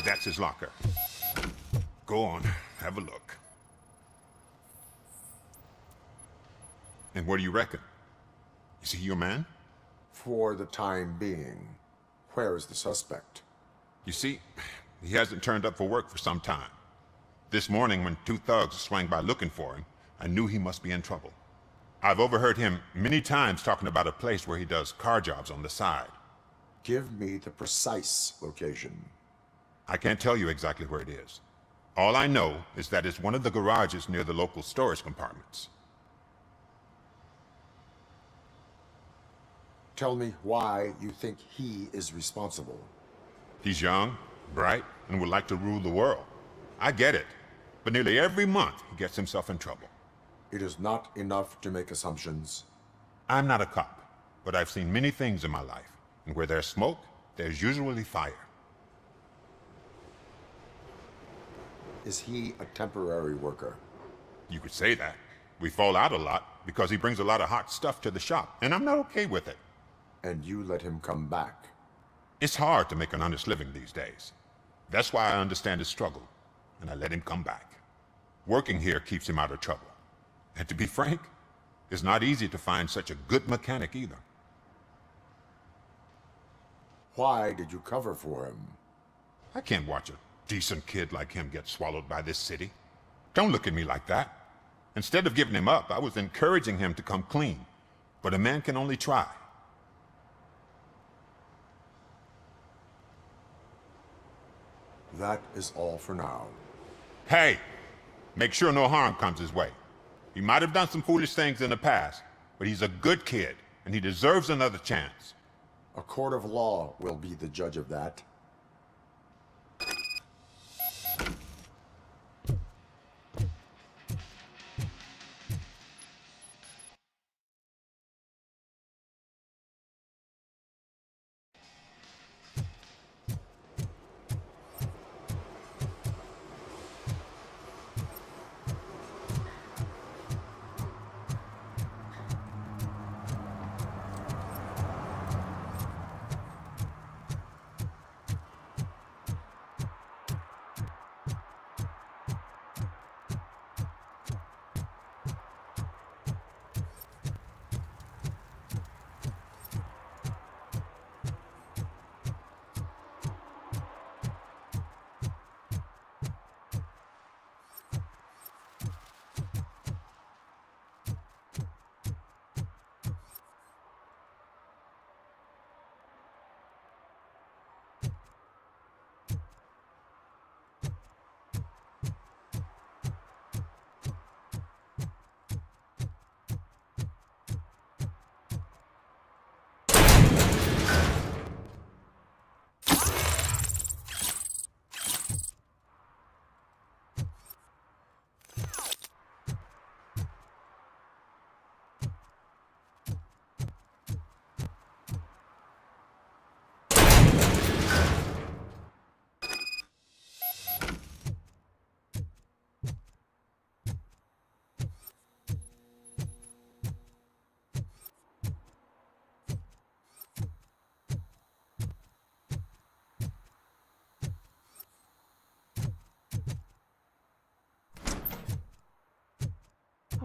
Speaker 15: That's his locker. Go on, have a look. And what do you reckon? Is he your man?
Speaker 12: For the time being. Where is the suspect?
Speaker 15: You see, he hasn't turned up for work for some time. This morning, when two thugs swang by looking for him, I knew he must be in trouble. I've overheard him many times talking about a place where he does car jobs on the side.
Speaker 12: Give me the precise location.
Speaker 15: I can't tell you exactly where it is. All I know is that it's one of the garages near the local storage compartments.
Speaker 12: Tell me why you think he is responsible.
Speaker 15: He's young, bright, and would like to rule the world. I get it, but nearly every month he gets himself in trouble.
Speaker 12: It is not enough to make assumptions.
Speaker 15: I'm not a cop, but I've seen many things in my life, and where there's smoke, there's usually fire.
Speaker 12: Is he a temporary worker?
Speaker 15: You could say that. We fall out a lot because he brings a lot of hot stuff to the shop, and I'm not okay with it.
Speaker 12: And you let him come back?
Speaker 15: It's hard to make an honest living these days. That's why I understand his struggle, and I let him come back. Working here keeps him out of trouble. And to be frank, it's not easy to find such a good mechanic either.
Speaker 12: Why did you cover for him?
Speaker 15: I can't watch a decent kid like him get swallowed by this city. Don't look at me like that. Instead of giving him up, I was encouraging him to come clean. But a man can only try.
Speaker 12: That is all for now.
Speaker 15: Hey! Make sure no harm comes his way. He might have done some foolish things in the past, but he's a good kid, and he deserves another chance.
Speaker 12: A court of law will be the judge of that.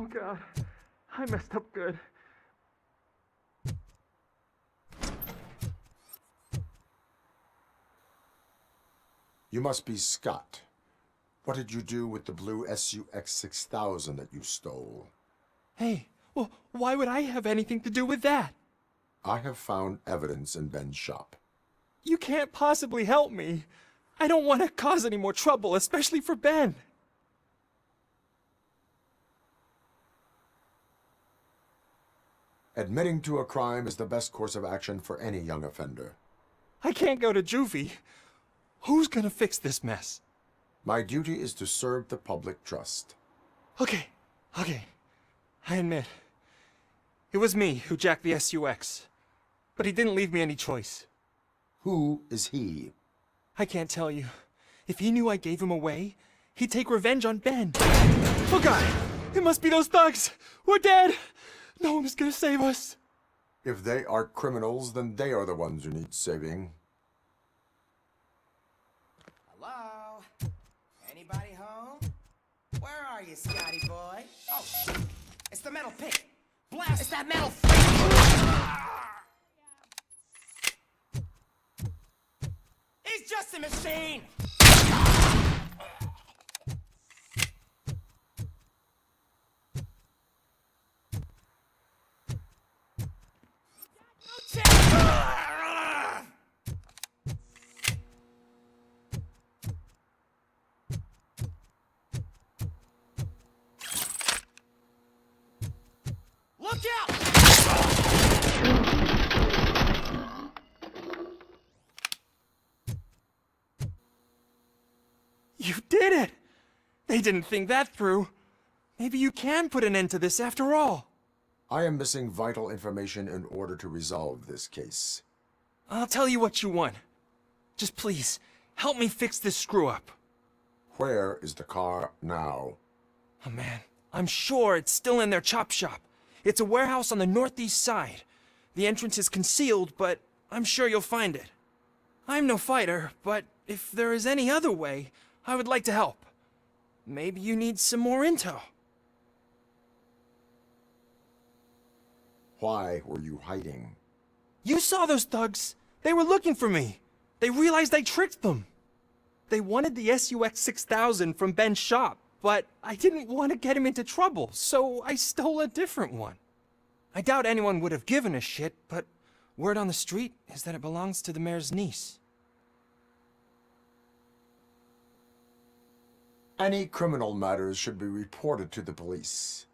Speaker 16: Oh God, I messed up good.
Speaker 12: You must be Scott. What did you do with the blue SUX 6000 that you stole?
Speaker 16: Hey, well, why would I have anything to do with that?
Speaker 12: I have found evidence in Ben's shop.
Speaker 16: You can't possibly help me. I don't want to cause any more trouble, especially for Ben.
Speaker 12: Admitting to a crime is the best course of action for any young offender.
Speaker 16: I can't go to juvie. Who's gonna fix this mess?
Speaker 12: My duty is to serve the public trust.
Speaker 16: Okay. I admit. It was me who jacked the SUX. But he didn't leave me any choice.
Speaker 12: Who is he?
Speaker 16: I can't tell you. If he knew I gave him away, he'd take revenge on Ben. Oh God! It must be those thugs! We're dead! No one is gonna save us.
Speaker 12: If they are criminals, then they are the ones who need saving.
Speaker 13: Hello? Anybody home? Where are you, Scotty boy? Oh, it's the metal pick. Blast that metal freak! He's just a machine! Look out!
Speaker 16: You did it! They didn't think that through. Maybe you can put an end to this after all.
Speaker 12: I am missing vital information in order to resolve this case.
Speaker 16: I'll tell you what you want. Just please, help me fix this screw-up.
Speaker 12: Where is the car now?
Speaker 16: Oh man, I'm sure it's still in their chop shop. It's a warehouse on the northeast side. The entrance is concealed, but I'm sure you'll find it. I'm no fighter, but if there is any other way, I would like to help. Maybe you need some more intel.
Speaker 12: Why were you hiding?
Speaker 16: You saw those thugs. They were looking for me. They realized I tricked them. They wanted the SUX 6000 from Ben's shop, but I didn't want to get him into trouble, so I stole a different one. I doubt anyone would have given a shit, but word on the street is that it belongs to the mayor's niece.
Speaker 12: Any criminal matters should be reported to the police.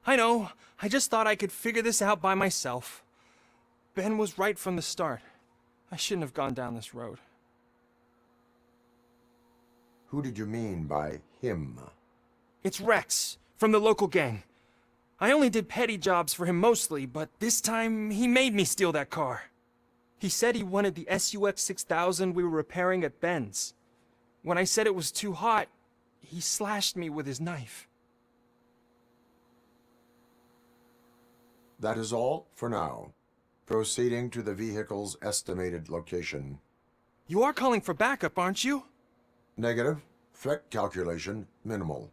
Speaker 16: I know. I just thought I could figure this out by myself. Ben was right from the start. I shouldn't have gone down this road.
Speaker 12: Who did you mean by him?
Speaker 16: It's Rex, from the local gang. I only did petty jobs for him mostly, but this time he made me steal that car. He said he wanted the SUX 6000 we were repairing at Ben's. When I said it was too hot, he slashed me with his knife.
Speaker 12: That is all for now. Proceeding to the vehicle's estimated location.
Speaker 16: You are calling for backup, aren't you?
Speaker 12: Negative. Threat calculation minimal.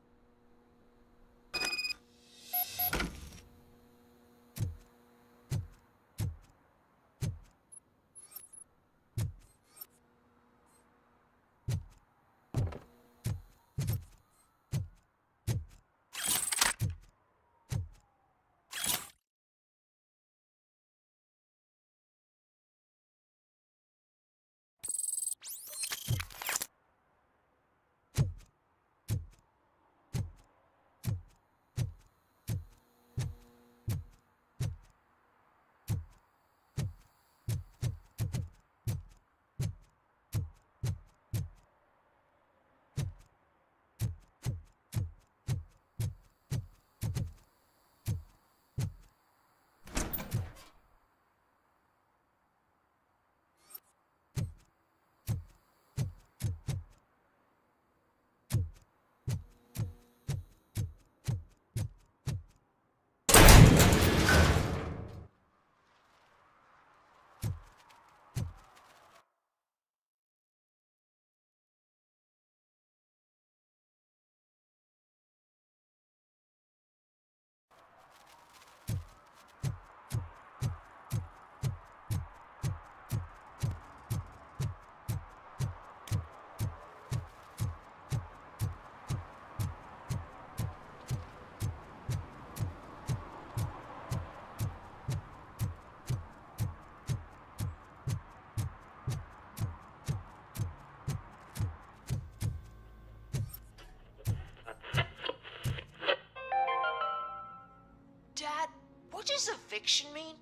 Speaker 23: What does eviction mean?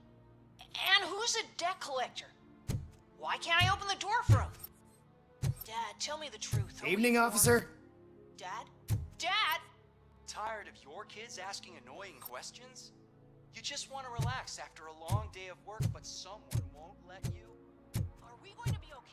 Speaker 23: And who's a debt collector? Why can't I open the door for him? Dad, tell me the truth.
Speaker 13: Evening, officer.
Speaker 23: Dad? Dad?
Speaker 8: tired of your kids asking annoying questions? You just want to relax after a long day of work, but someone won't let you?
Speaker 23: Are we going to be okay?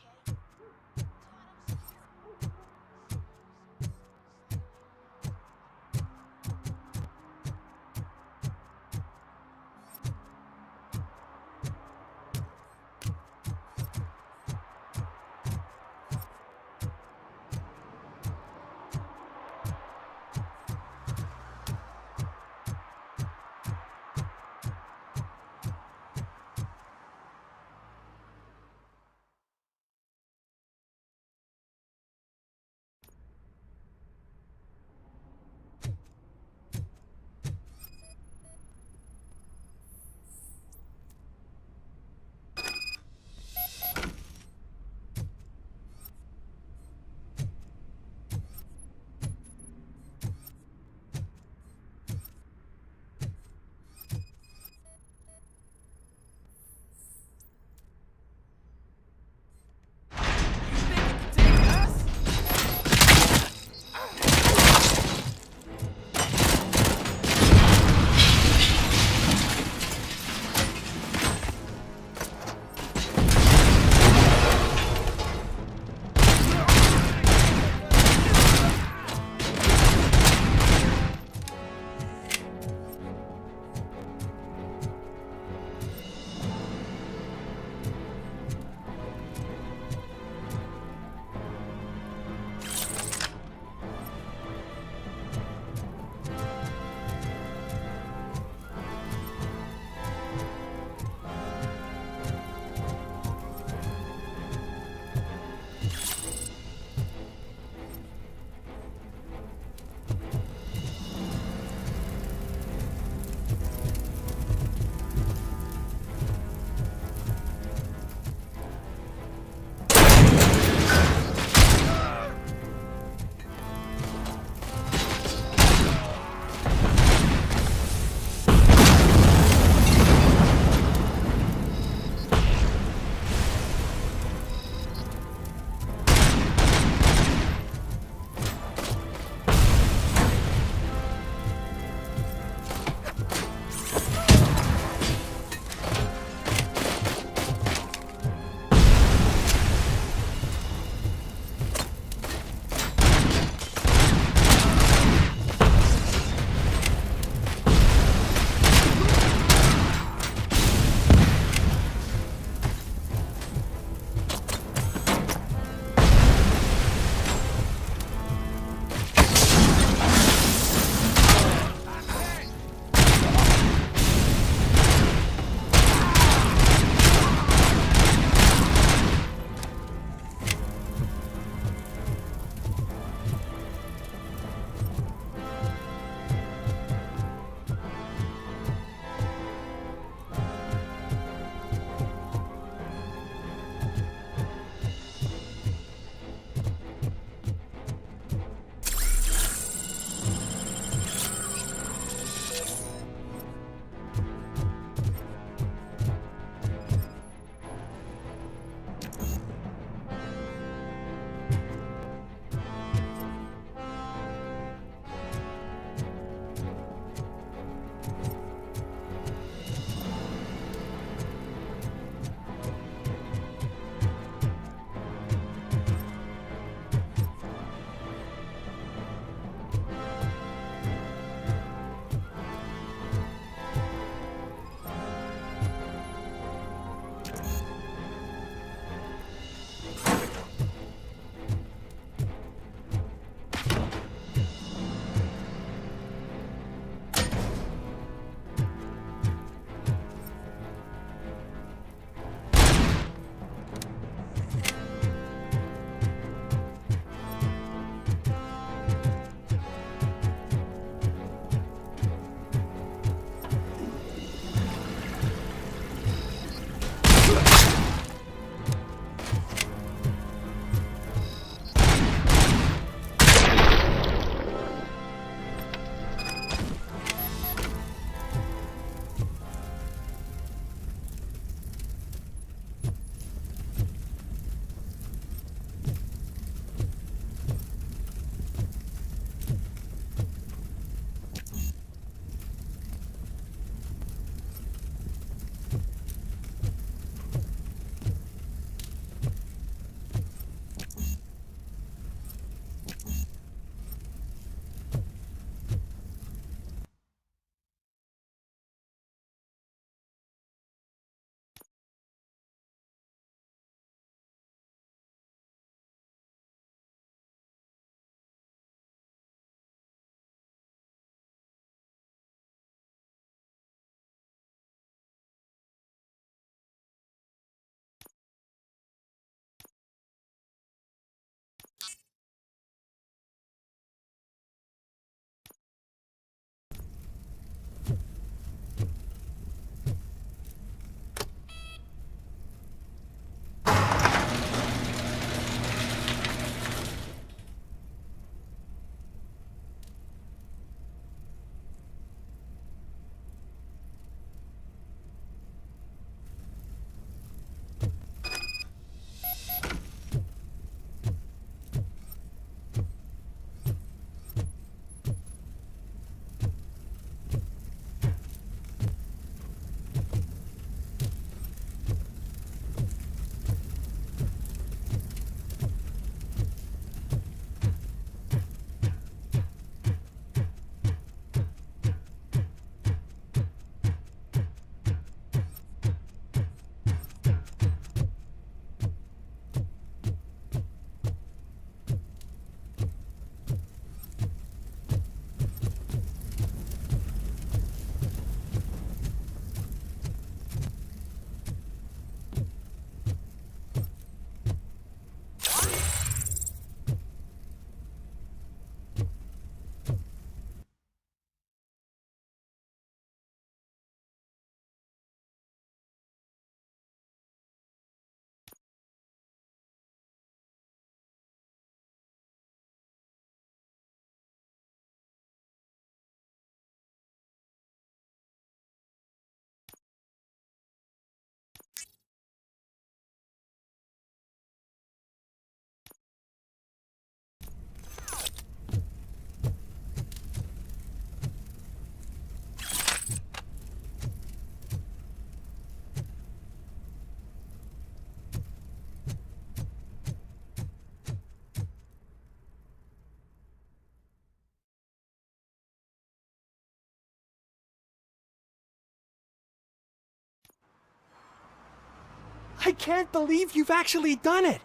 Speaker 16: I can't believe you've actually done it!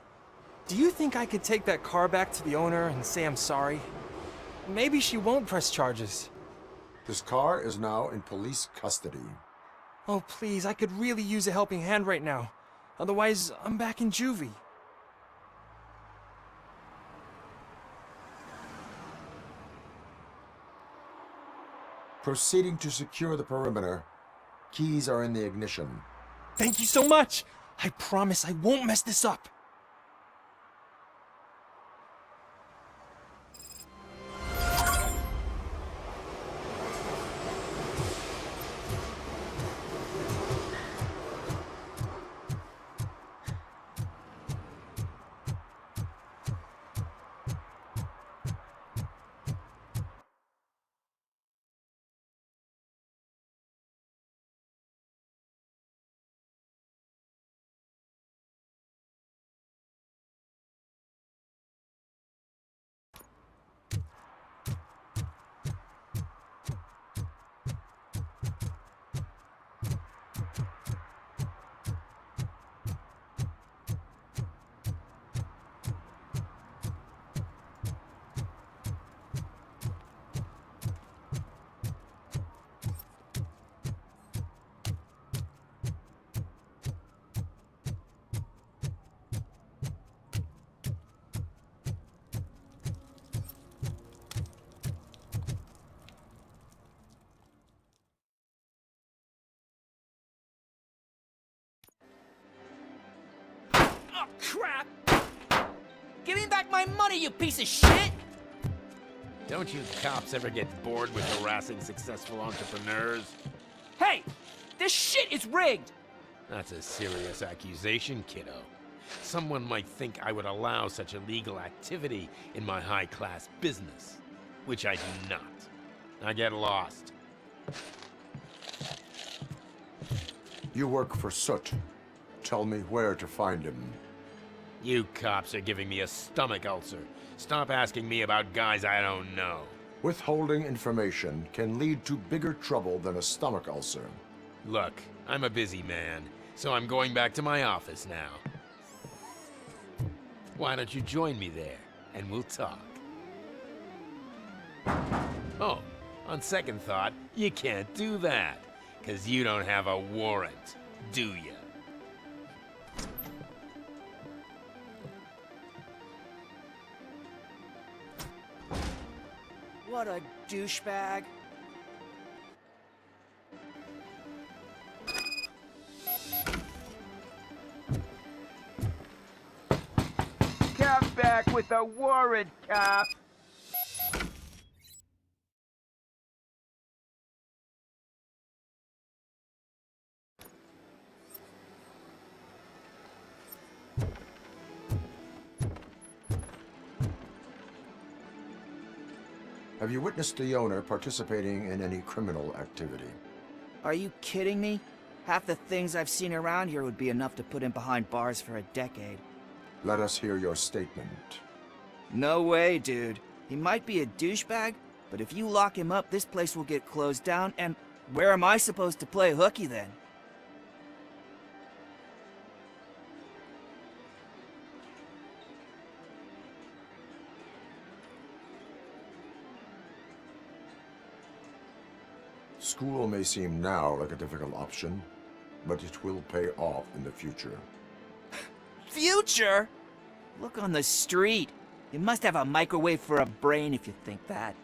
Speaker 16: Do you think I could take that car back to the owner and say I'm sorry? Maybe she won't press charges.
Speaker 12: This car is now in police custody.
Speaker 16: Oh, please, I could really use a helping hand right now. Otherwise, I'm back in juvie.
Speaker 12: Proceeding to secure the perimeter. Keys are in the ignition.
Speaker 16: Thank you so much! I promise I won't mess this up.
Speaker 13: Oh, crap! Give me back my money, you piece of shit!
Speaker 21: Don't you cops ever get bored with harassing successful entrepreneurs?
Speaker 13: Hey! This shit is rigged!
Speaker 21: That's a serious accusation, kiddo. Someone might think I would allow such illegal activity in my high-class business, which I do not. I get lost.
Speaker 12: You work for Soot. Tell me where to find him.
Speaker 21: You cops are giving me a stomach ulcer. Stop asking me about guys I don't know.
Speaker 12: Withholding information can lead to bigger trouble than a stomach ulcer.
Speaker 21: Look, I'm a busy man, so I'm going back to my office now. Why don't you join me there, and we'll talk. Oh, on second thought, you can't do that, 'cause you don't have a warrant, do you?
Speaker 13: What a douchebag.
Speaker 1: Come back with a warrant, cop!
Speaker 12: Have you witnessed the owner participating in any criminal activity?
Speaker 8: Are you kidding me? Half the things I've seen around here would be enough to put him behind bars for a decade.
Speaker 12: Let us hear your statement.
Speaker 8: No way, dude. He might be a douchebag, but if you lock him up, this place will get closed down, and where am I supposed to play hooky then?
Speaker 12: School may seem now like a difficult option, but it will pay off in the future.
Speaker 8: Future? Look on the street. You must have a microwave for a brain if you think that.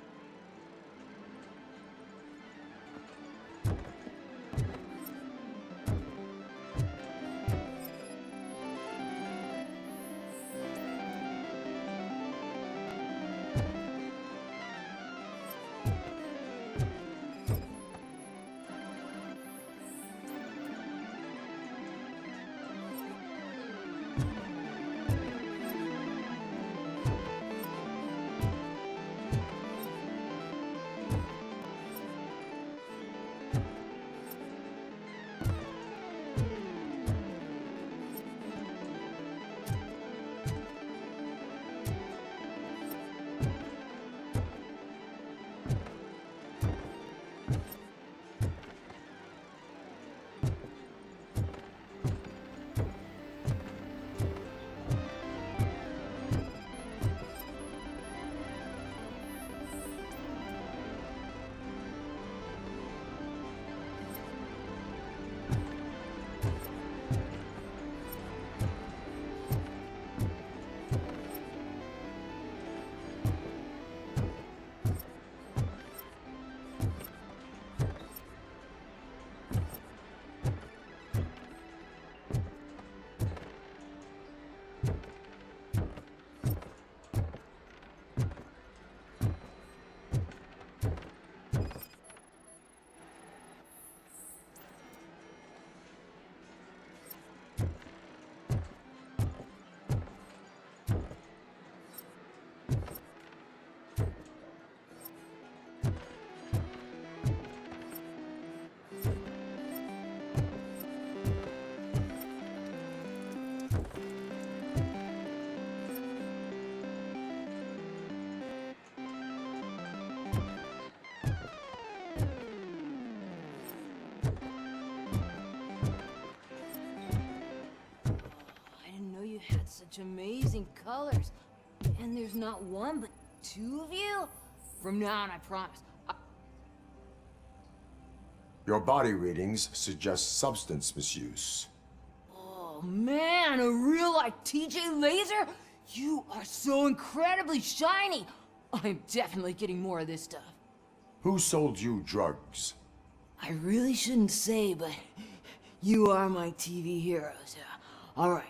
Speaker 2: I didn't know you had such amazing colors. And there's not one, but two of you? From now on, I promise.
Speaker 12: Your body readings suggest substance misuse.
Speaker 2: Oh man, a real like TJ Laser? You are so incredibly shiny. I'm definitely getting more of this stuff.
Speaker 12: Who sold you drugs?
Speaker 2: I really shouldn't say, but you are my TV heroes. All right.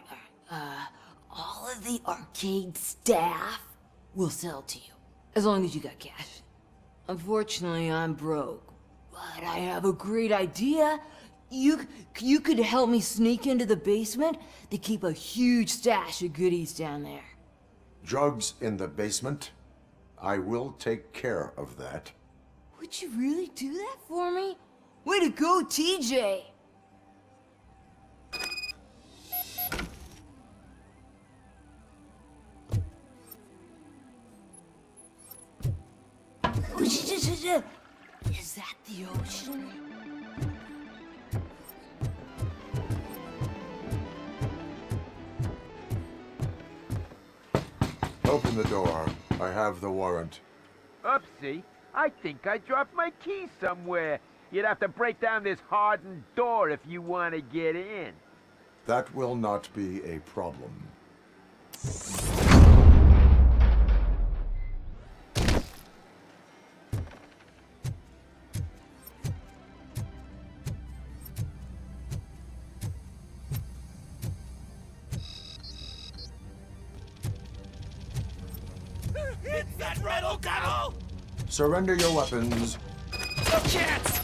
Speaker 2: All of the arcade staff will sell to you, as long as you got cash. Unfortunately, I'm broke, but I have a great idea. You could help me sneak into the basement. They keep a huge stash of goodies down there.
Speaker 12: Drugs in the basement? I will take care of that.
Speaker 2: Would you really do that for me? Way to go, TJ! Is that the ocean?
Speaker 12: Open the door. I have the warrant.
Speaker 1: Oopsie. I think I dropped my key somewhere. You'd have to break down this hardened door if you want to get in.
Speaker 12: That will not be a problem.
Speaker 13: It's that riddle devil!
Speaker 12: Surrender your weapons.
Speaker 13: No chance!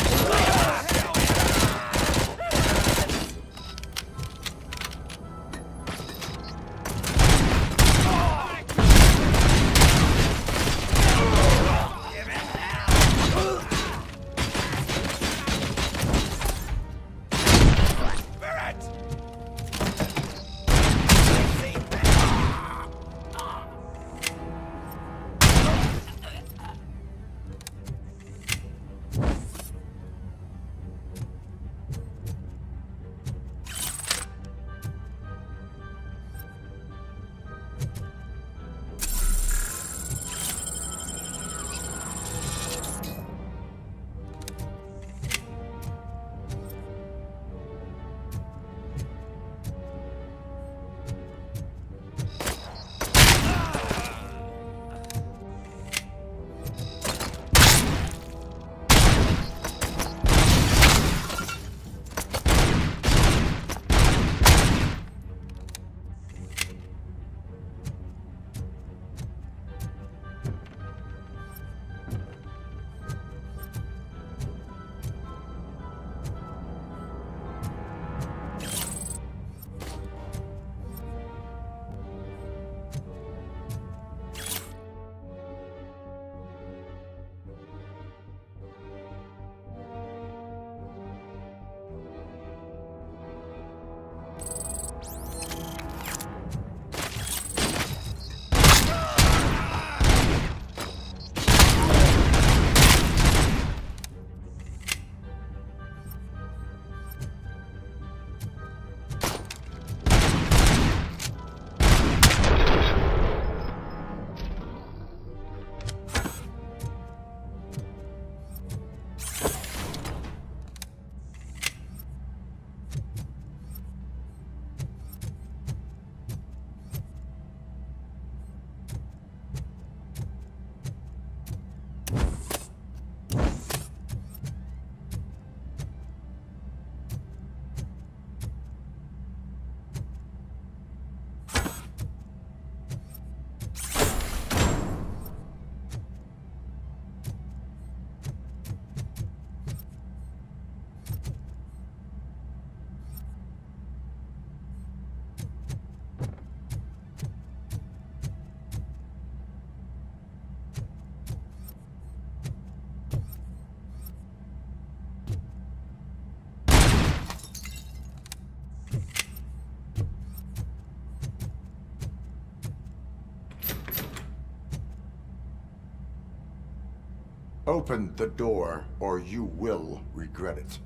Speaker 12: Open the door, or you will regret it.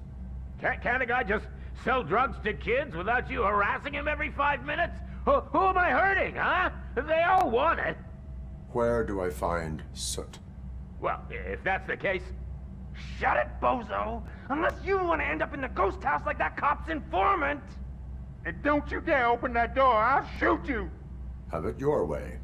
Speaker 1: Can't a guy just sell drugs to kids without you harassing him every 5 minutes? Who am I hurting, huh? They all want it.
Speaker 12: Where do I find Soot?
Speaker 1: Well, if that's the case...
Speaker 13: Shut it, bozo! Unless you want to end up in the ghost house like that cop's informant!
Speaker 1: And don't you dare open that door, I'll shoot you!
Speaker 12: Have it your way.